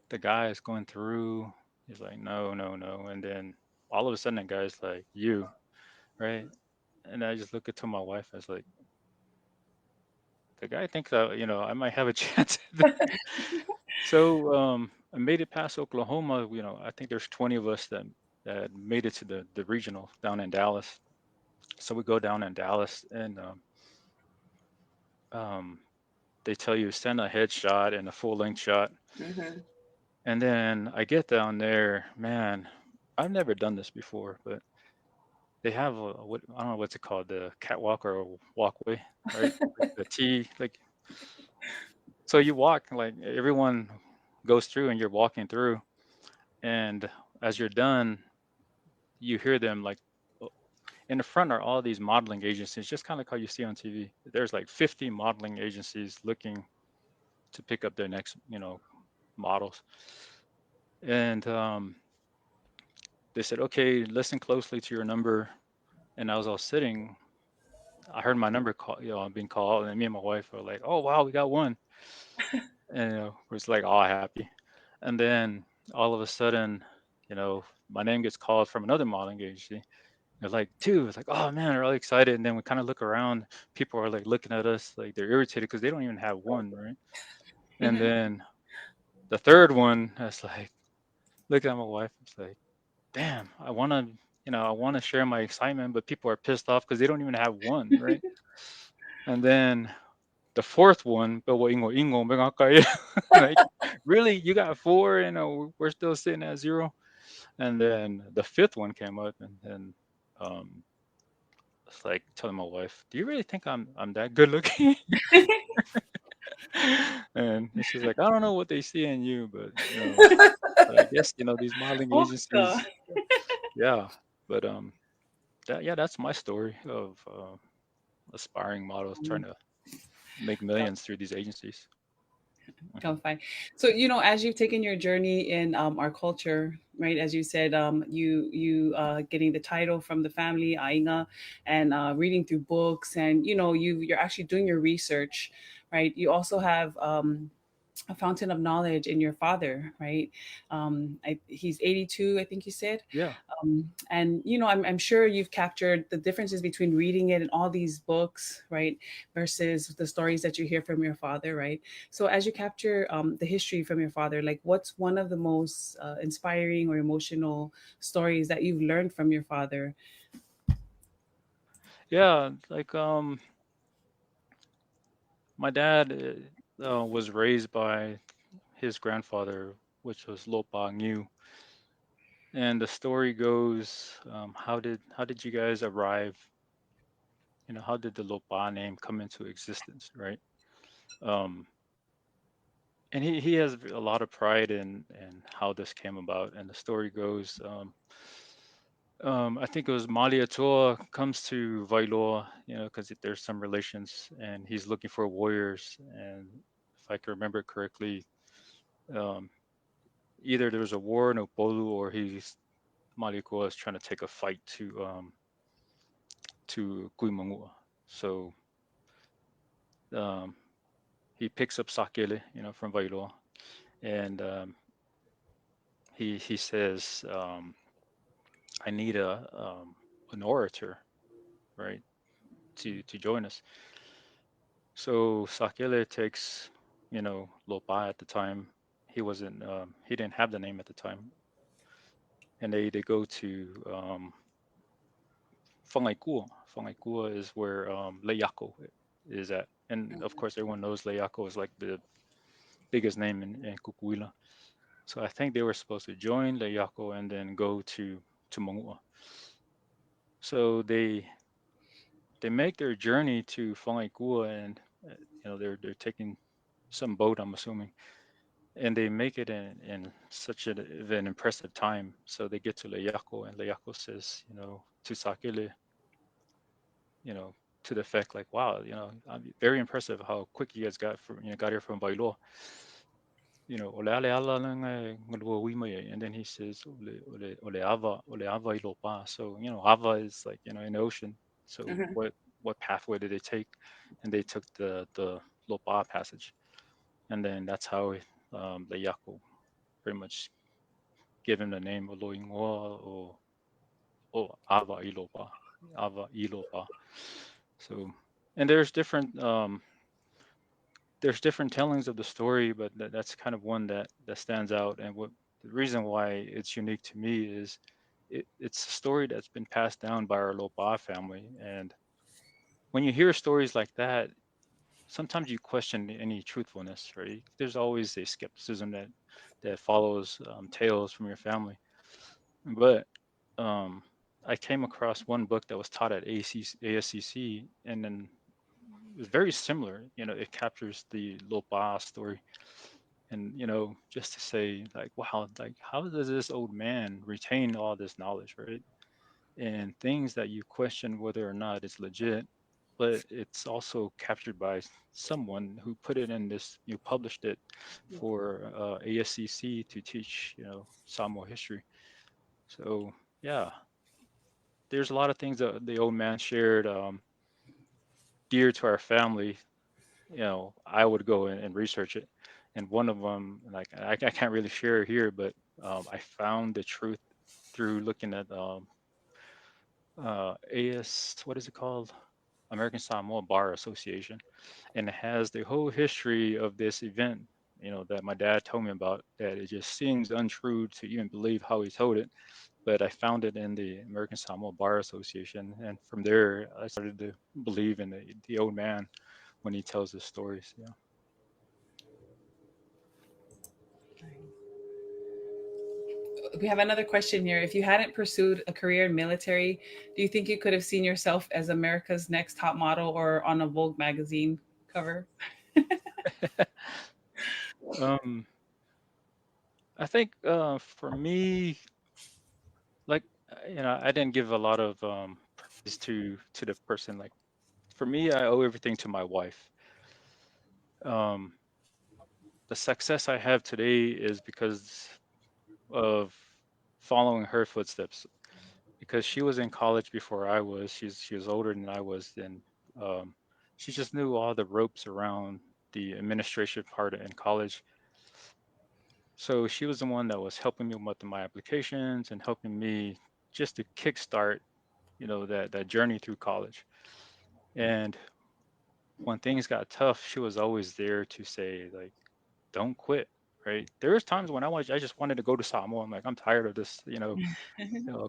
the guy is going through. He's like, no, no, no, and then all of a sudden, the guy's like, you, right? And I just look to my wife. I was like, the guy thinks that I might have a chance. So I made it past Oklahoma. I think there's 20 of us that made it to the regional down in Dallas. So we go down in Dallas, and um, they tell you send a headshot and a full length shot. Mhm. And then I get down there, man. I've never done this before, but they have what I don't know what's it called, the catwalk or walkway, right? Like the T, like so you walk like everyone goes through and you're walking through, and as you're done, you hear them like in the front are all these modeling agencies, just kind of like how you see on TV. There's like 50 modeling agencies looking to pick up their next, models. And they said, okay, listen closely to your number. And as I was sitting, I heard my number call, being called, and me and my wife were like, "Oh wow, we got one," and we're just like all happy. And then all of a sudden, my name gets called from another modeling agency, They're like, two. It's like, oh man, they're all excited. And then we kind of look around. People are like looking at us like they're irritated because they don't even have one, right? And then the third one, that's like, looking at my wife. It's like, damn, I want to share my excitement, but people are pissed off because they don't even have one, right? And then the fourth one, but what ingo ingo mga kaya? Like, really, you got four, we're still sitting at zero. And then the fifth one came up, and then um, it's like telling my wife, "Do you really think I'm that good looking?" And she's like, "I don't know what they see in you, but I guess these modeling Oscar. agencies, yeah." But that's my story of aspiring models trying to make millions through these agencies. Come fine. So, as you've taken your journey in our culture, right? As you said, you getting the title from the family, Ainga, and reading through books, and you're actually doing your research, right? You also have a fountain of knowledge in your father, right? He's 82, I think you said. Yeah. And I'm sure you've captured the differences between reading it and all these books, right, versus the stories that you hear from your father, right? So as you capture the history from your father, like what's one of the most inspiring or emotional stories that you've learned from your father? Yeah, like my dad was raised by his grandfather, which was Lopa Ngu. And the story goes, how did you guys arrive? How did the Lopa name come into existence, right? Um, and he has a lot of pride in how this came about. And the story goes, I think it was Malia Toa comes to Vailoa, because there's some relations, and he's looking for warriors. And if I can remember correctly, um, either there was a war in Opolu, or Malia is trying to take a fight to Kuimangua. So um, he picks up Sakele, from Vailoa, and he says, "I need an orator, right, to join us." So Sakele takes, Lopa at the time. He didn't have the name at the time, and they go to Whangaikua. Whangaikua is where Le'iako is at, and of course everyone knows Le'iako is like the biggest name in Kukuila. So I think they were supposed to join Le'iako and then go to Mangua. So they make their journey to Whangaikua, and they're taking some boat, I'm assuming, and they make it in such an impressive time. So they get to Le'iako, and Le'iako says, to Sakele, you know, to the effect like, "Wow, I'm very impressive how quick you guys got here from Bailoa. Ole ale ala lang ngalua wima ye." And then he says, ole ava I lopa. So, ava is like, in the ocean. So Mhm. what pathway did they take? And they took the Lopa passage. And then that's how the Yako pretty much give him the name Oloingoa, or Ava Ilopa. Ava Ilopa. So, and there's different tellings of the story, but that's kind of one that stands out. And what the reason why it's unique to me is it's a story that's been passed down by our Lopa family. And when you hear stories like that, sometimes you question any truthfulness, right? There's always a skepticism that follows tales from your family. But um, I came across one book that was taught at ASCC, and then it was very similar. It captures the Lopa story, and just to say like, wow, like how does this old man retain all this knowledge, right? And things that you question whether or not it's legit, but it's also captured by someone who put it in this, you published it for ASCC to teach, Samoa history. So yeah, there's a lot of things that the old man shared, dear to our family. I would go and research it, and one of them, like I can't really share it here, but I found the truth through looking at AS, what is it called? American Samoa Bar Association, and it has the whole history of this event. That my dad told me about. That it just seems untrue to even believe how he told it. But I found it in the American Samoa Bar Association, and from there I started to believe in the old man when he tells his stories. Yeah. We have another question here. If you hadn't pursued a career in military, do you think you could have seen yourself as America's next top model or on a Vogue magazine cover? um, I think for me, like I didn't give a lot of praise to the person. Like for me, I owe everything to my wife. Um, the success I have today is because of following her footsteps. Because she was in college before I was. She was older than I was, and um, she just knew all the ropes around the administration part in college. So she was the one that was helping me with my applications and helping me just to kickstart, that journey through college. And when things got tough, she was always there to say like, "Don't quit." Right. There was times when I just wanted to go to Samoa. I'm like, I'm tired of this,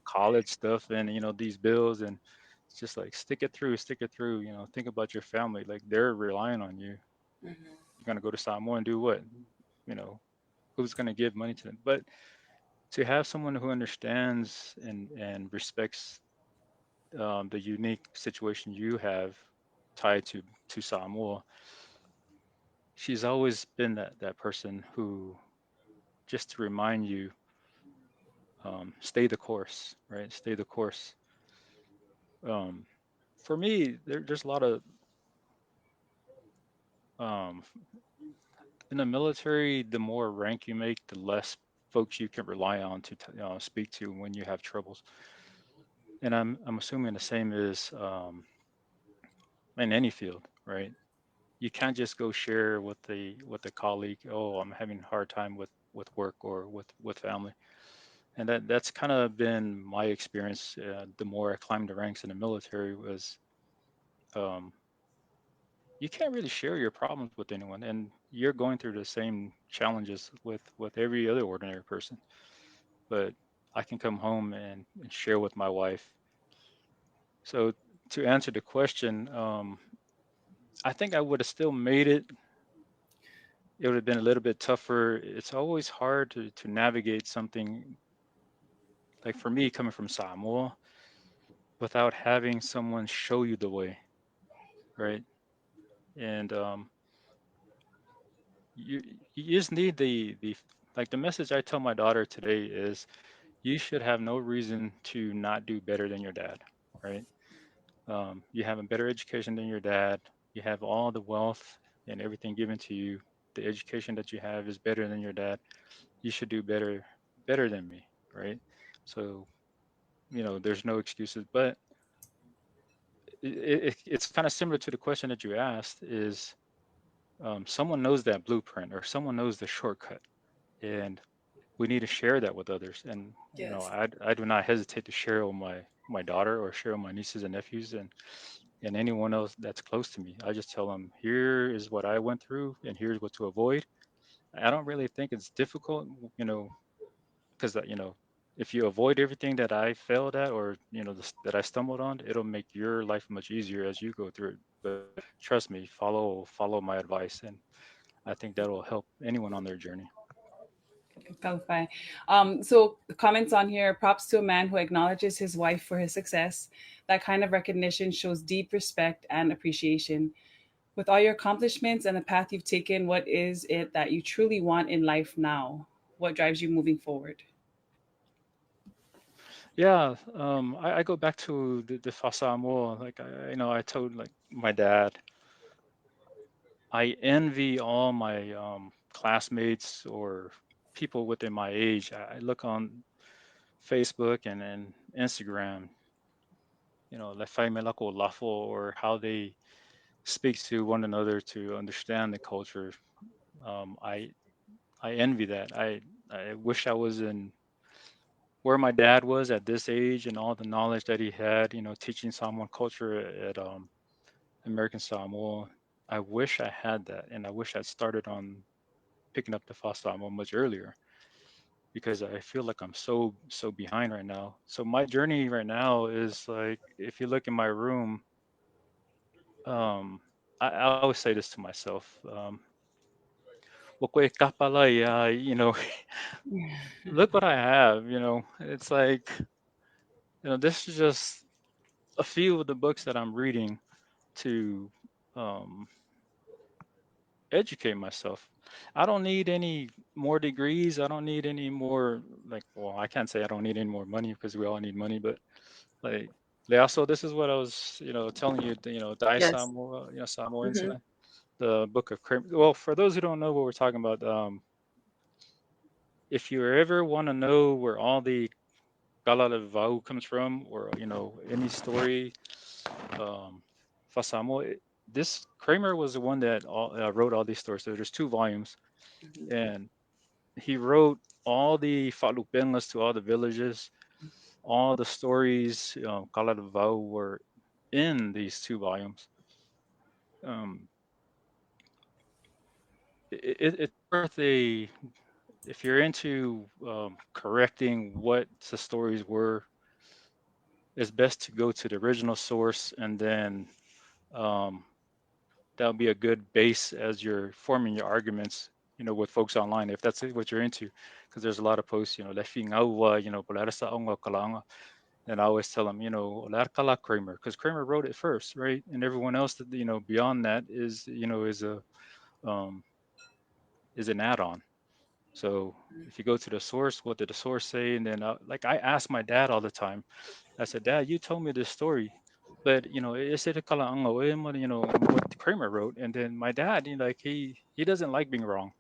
college stuff and these bills, and it's just like stick it through. Think about your family. Like they're relying on you. Hmm. You're gonna go to Samoa and do what? You know, who's gonna give money to them? But to have someone who understands and respects the unique situation you have tied to Samoa, she's always been that person who just to remind you, stay the course, right? Stay the course. Um, for me, there's a lot of um, in the military. The more rank you make, the less folks you can rely on to speak to when you have troubles. And I'm assuming the same is in any field, right? You can't just go share with the colleague. Oh, I'm having a hard time with work or with family. And that's kind of been my experience. The more I climbed the ranks in the military was um, you can't really share your problems with anyone, and you're going through the same challenges with every other ordinary person. But I can come home and share with my wife. So to answer the question, I think I would have still made it. It would have been a little bit tougher. It's always hard to navigate something like for me coming from Samoa without having someone show you the way, right? And you you just need the like the message I tell my daughter today is you should have no reason to not do better than your dad, right? You have a better education than your dad. You have all the wealth and everything given to you. The education that you have is better than your dad. You should do better than me, right? So there's no excuses. But it's kind of similar to the question that you asked. Is someone knows that blueprint or someone knows the shortcut, and we need to share that with others. And Yes. I do not hesitate to share with my daughter or share with my nieces and nephews and anyone else that's close to me. I just tell them, here is what I went through and here's what to avoid. I don't really think it's difficult, because if you avoid everything that I failed at or that I stumbled on, it'll make your life much easier as you go through it. But trust me, follow my advice, and I think that'll help anyone on their journey. Qualify. So comments on here. Props to a man who acknowledges his wife for his success. That kind of recognition shows deep respect and appreciation. With all your accomplishments and the path you've taken, what is it that you truly want in life now? What drives you moving forward? Yeah, I go back to the Fasamo. Like I told like my dad, I envy all my classmates or people within my age. I look on Facebook and Instagram, like Melako Lafo or how they speak to one another to understand the culture. Um, I I envy that. I wish I was in where my dad was at this age and all the knowledge that he had, teaching Samoan culture at American Samoa. I wish I had that, and I wish I'd started on picking up the Fa Samoa much earlier, because I feel like I'm so behind right now. So my journey right now is like, if you look in my room, I always say this to myself. "Wa koe kapala ia," look what I have. It's like, this is just a few of the books that I'm reading to um, educate myself. I don't need any more degrees. I don't need any more, like, well, I can't say I don't need any more money, because we all need money, but like, also, this is what I was, telling you, Dai Yes. Samoa, Samoan, Hmm. the book of Kramer. Well, for those who don't know what we're talking about, if you ever want to know where all the Kalala Vau comes from, or any story, Fasamo, this Kramer was the one that wrote all these stories. So there's 2 volumes, and he wrote all the Falupenlas to all the villages, all the stories. Kalala Vau were in these 2 volumes. Um, it's worth a, if you're into correcting what the stories were, it's best to go to the original source, and then um, that'll be a good base as you're forming your arguments, with folks online, if that's what you're into. Because there's a lot of posts, lefing awa, polarisa onga kalanga. And I always tell them, "Olar kala Kramer," because Kramer wrote it first, right? And everyone else that, beyond that um, is an add-on. So if you go to the source, what did the source say? And then, like, I ask my dad all the time. I said, "Dad, you told me this story, but it's what Kramer wrote." And then my dad, like, he doesn't like being wrong,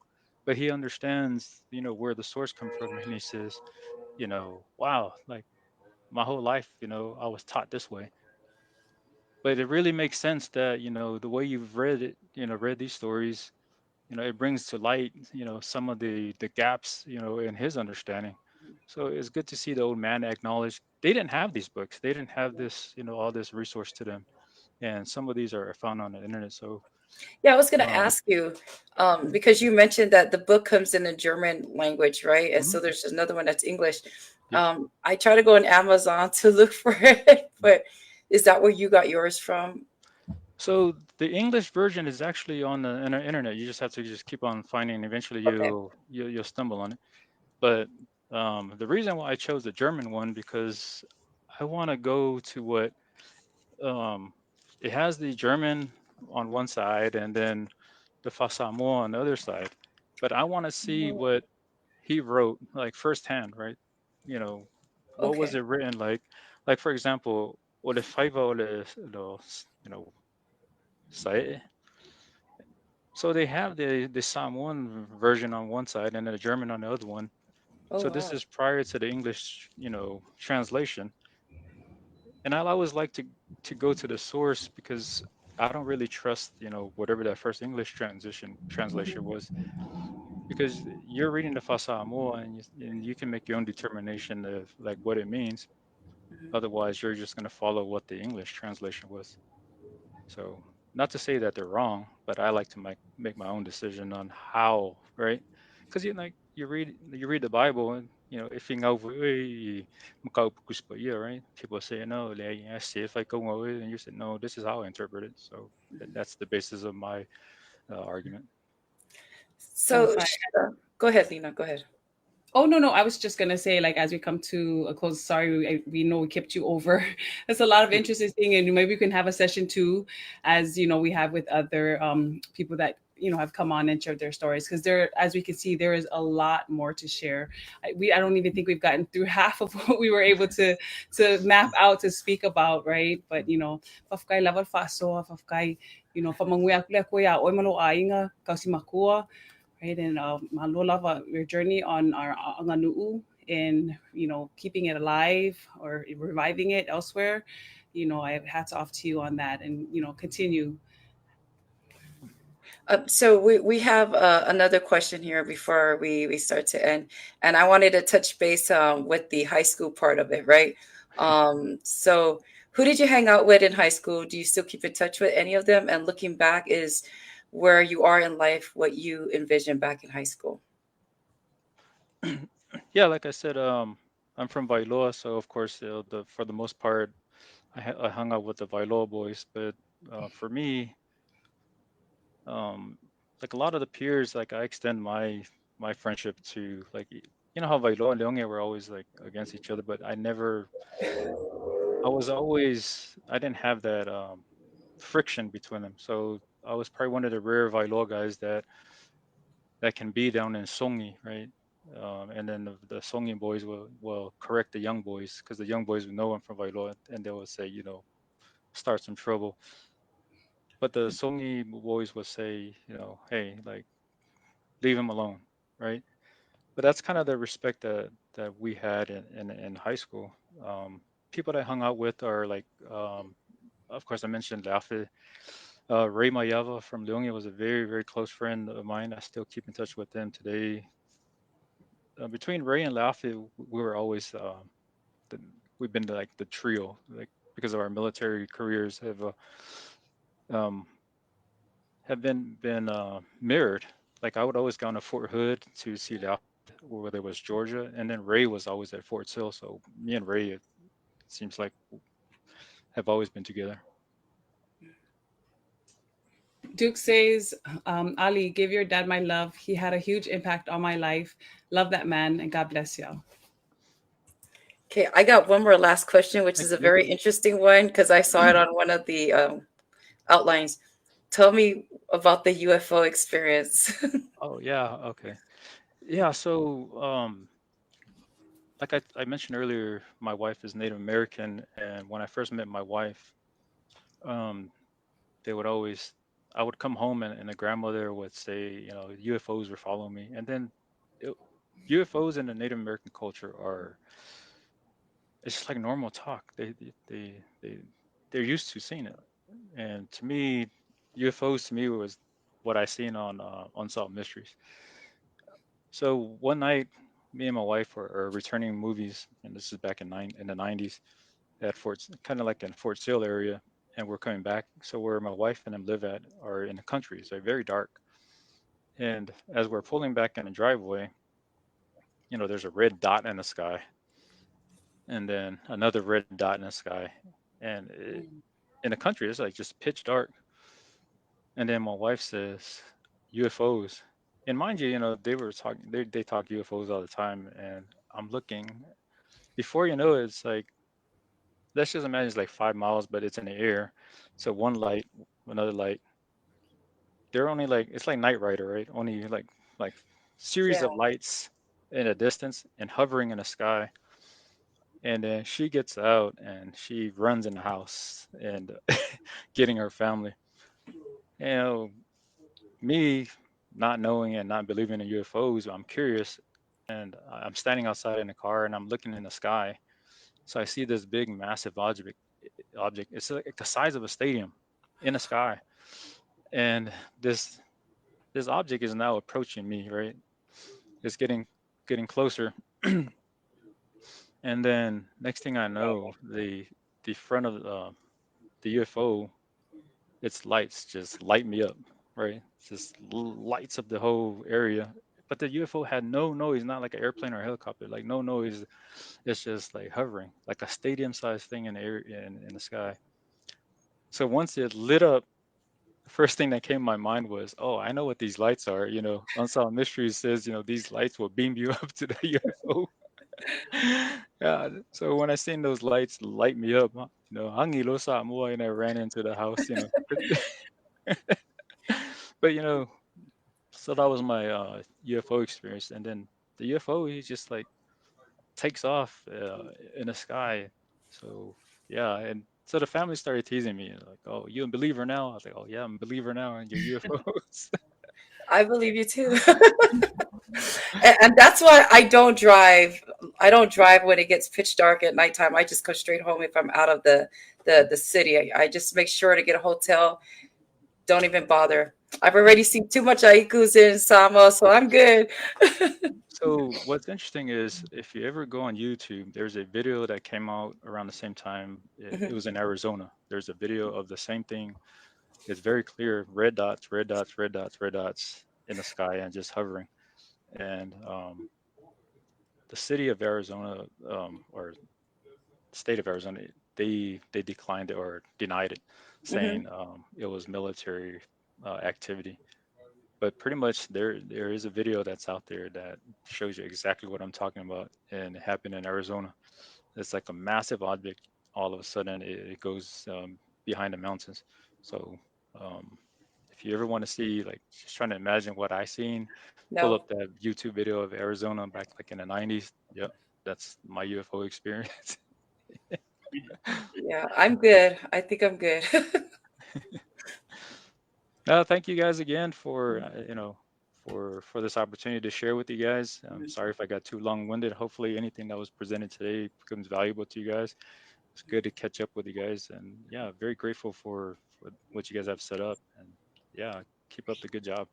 but he understands, where the source come from, and he says, "Wow, like, my whole life, I was taught this way." But it really makes sense that, the way you've read it, read these stories, it brings to light, some of the gaps, in his understanding. So it's good to see the old man acknowledge they didn't have these books. They didn't have this, all this resource to them. And some of these are found on the internet. So, Yeah, I was going to um, ask you because you mentioned that the book comes in a German language, right? And so mhm, there's another one that's English. yep. I try to go on Amazon to look for it, but is that where you got yours from? So the English version is actually on the internet. You just have to just keep on finding. Eventually, Okay. you'll stumble on it. But the reason why I chose the German one, because I want to go to what um, it has the German on one side, and then the Fasamo on the other side. But I want to see what he wrote, like, firsthand, right? You know, what was Okay. it written like? Like, for example, ole faiva ole sae. So they have the Samoan version on one side and the German on the other one. Oh, So this wow. is prior to the English, translation. And I always like to go to the source, because I don't really trust, whatever that first English translation Mhm. was, because you're reading the Fasamo, and you can make your own determination of, like, what it means. Otherwise, you're just going to follow what the English translation was. So, not to say that they're wrong, but I like to make my own decision on how, right? Because you read the Bible, and if you know, right? People say no, I see if I go away, and you say no, this is how I interpret it. So that's the basis of my argument. Oh, So, fine. go ahead, Lena. Go ahead. Oh no, no. I was just gonna say, like, as we come to a close. Sorry, we know we kept you over. There's a lot of interesting thing, and maybe we can have a session too, as we have with other people that have come on and shared their stories. Because there, as we can see, there is a lot more to share. I don't even think we've gotten through half of what we were able to map out to speak about, right? But fafkai lavar faso, fafkai famanguya kuya oy malo ainga kasi makua, right? And malolava your journey on our anganu'u, and keeping it alive or reviving it elsewhere. I have hats off to you on that, and continue. So we have another question here before we start to end, and I wanted to touch base with the high school part of it, right? So who did you hang out with in high school? Do you still keep in touch with any of them? And looking back, is where you are in life what you envisioned back in high school? Yeah, like I said, I'm from Vailoa, so of course, for the most part, I hung out with the Vailoa boys. But for me, um, like a lot of the peers, like I extend my friendship to like you know how Vailoa and Leonge were always like against each other, but I didn't have that friction between them. So I was probably one of the rare Vailoa guys that can be down in Songi, right? And then the Songi boys will correct the young boys because the young boys would know I'm from Vailoa and they would say, start some trouble. But the Songi boys would say, hey, like leave him alone, right? But that's kind of the respect that we had in high school. Um, People that I hung out with are like, of course, I mentioned Lafe. Ray Mayava from Leongi was a very, very close friend of mine. I still keep in touch with them today. Between Ray and Laffy, we were always the, we've been like the trio, like because of our military careers um, have been mirrored. Like I would always go to Fort Hood to see Laffy, whether it was Georgia, and then Ray was always at Fort Sill. So me and Ray, it seems like have always been together. Duke says, Ali, give your dad my love. He had a huge impact on my life. Love that man, and God bless you. Okay, I got one more last question, which Thank is a you. very interesting one because I saw it on one of the outlines. Tell me about the UFO experience. Oh yeah, okay. Yeah, so like I mentioned earlier, my wife is Native American, and when I first met my wife, um, they would always, I would come home and the grandmother would say, UFOs were following me, and then it, UFOs in the Native American culture are, it's just like normal talk. They're used to seeing it, and to me, UFOs to me was what I seen on Unsolved Mysteries. So one night, me and my wife are returning movies, and this is back in the '90s at kind of like in Fort Sill area, and we're coming back. So where my wife and them live at are in the country, so very dark. And as we're pulling back in the driveway, there's a red dot in the sky, and then another red dot in the sky, and in the country it's like just pitch dark. And then my wife says UFOs, and mind you, they were talking, they talk UFOs all the time, and I'm looking. Before you know it, it's like let's just imagine it's like 5 miles, but it's in the air. So one light, another light. They're only like it's like Knight Rider, right? Only like series Yeah. of lights in a distance and hovering in the sky. And then she gets out and she runs in the house and getting her family. You know, me not knowing and not believing in UFOs, I'm curious and I'm standing outside in the car and I'm looking in the sky. So I see this big, massive object. It's like the size of a stadium in the sky, and this object is now approaching me. Right, it's getting closer, and then next thing I know, the front of the UFO, its lights just light me up. Right, it just lights up the whole area. But the UFO had no noise, not like an airplane or a helicopter. Like no noise. It's just like hovering, like a stadium-sized thing in the air in the sky. So once it lit up, the first thing that came to my mind was, oh, I know what these lights are. Unsolved Mysteries says, these lights will beam you up to the UFO. Yeah. So when I seen those lights light me up, hangilo sa mo, and I ran into the house. But so that was my UFO experience, and then the UFO he just like takes off in the sky. So yeah, and so the family started teasing me like, "Oh, you a believer now?" I was like, "Oh yeah, I'm a believer now in your UFOs." I believe you too. And that's why I don't drive. I don't drive when it gets pitch dark at nighttime. I just go straight home if I'm out of the city. I just make sure to get a hotel. don't even bother. I've already seen too much aikus in Samoa, so I'm good. So what's interesting is if you ever go on YouTube, there's a video that came out around the same time. It was in Arizona. There's a video of the same thing. It's very clear, red dots, red dots, red dots, red dots in the sky and just hovering. And the city of Arizona, or state of Arizona, they declined it or denied it, saying it was military activity. But pretty much there is a video that's out there that shows you exactly what I'm talking about, and it happened in Arizona. It's like a massive object. All of a sudden, it goes behind the mountains. So if you ever want to see, like, just trying to imagine what I seen, pull No. up that YouTube video of Arizona back like in the 90s. Yep, that's my UFO experience. Yeah, I'm good. I think I'm good. No, thank you guys again for for this opportunity to share with you guys. I'm sorry if I got too long-winded. Hopefully, anything that was presented today becomes valuable to you guys. It's good to catch up with you guys, and yeah, very grateful for what you guys have set up, and yeah, keep up the good job.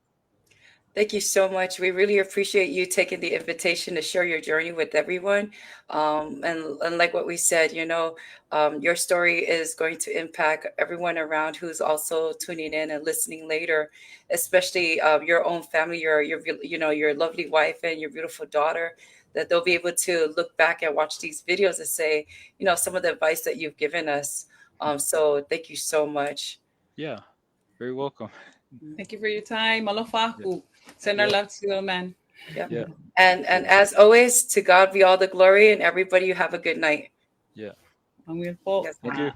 Thank you so much. We really appreciate you taking the invitation to share your journey with everyone. And like what we said, your story is going to impact everyone around who's also tuning in and listening later, especially your own family, your lovely wife and your beautiful daughter, that they'll be able to look back and watch these videos and say, some of the advice that you've given us. So thank you so much. Yeah, very welcome. Thank you for your time. Alofa. Yeah. Send our love to you, man. Yeah. Yeah. And as always, to God be all the glory, and everybody, you have a good night. Yeah. Ang Yes. Thank you.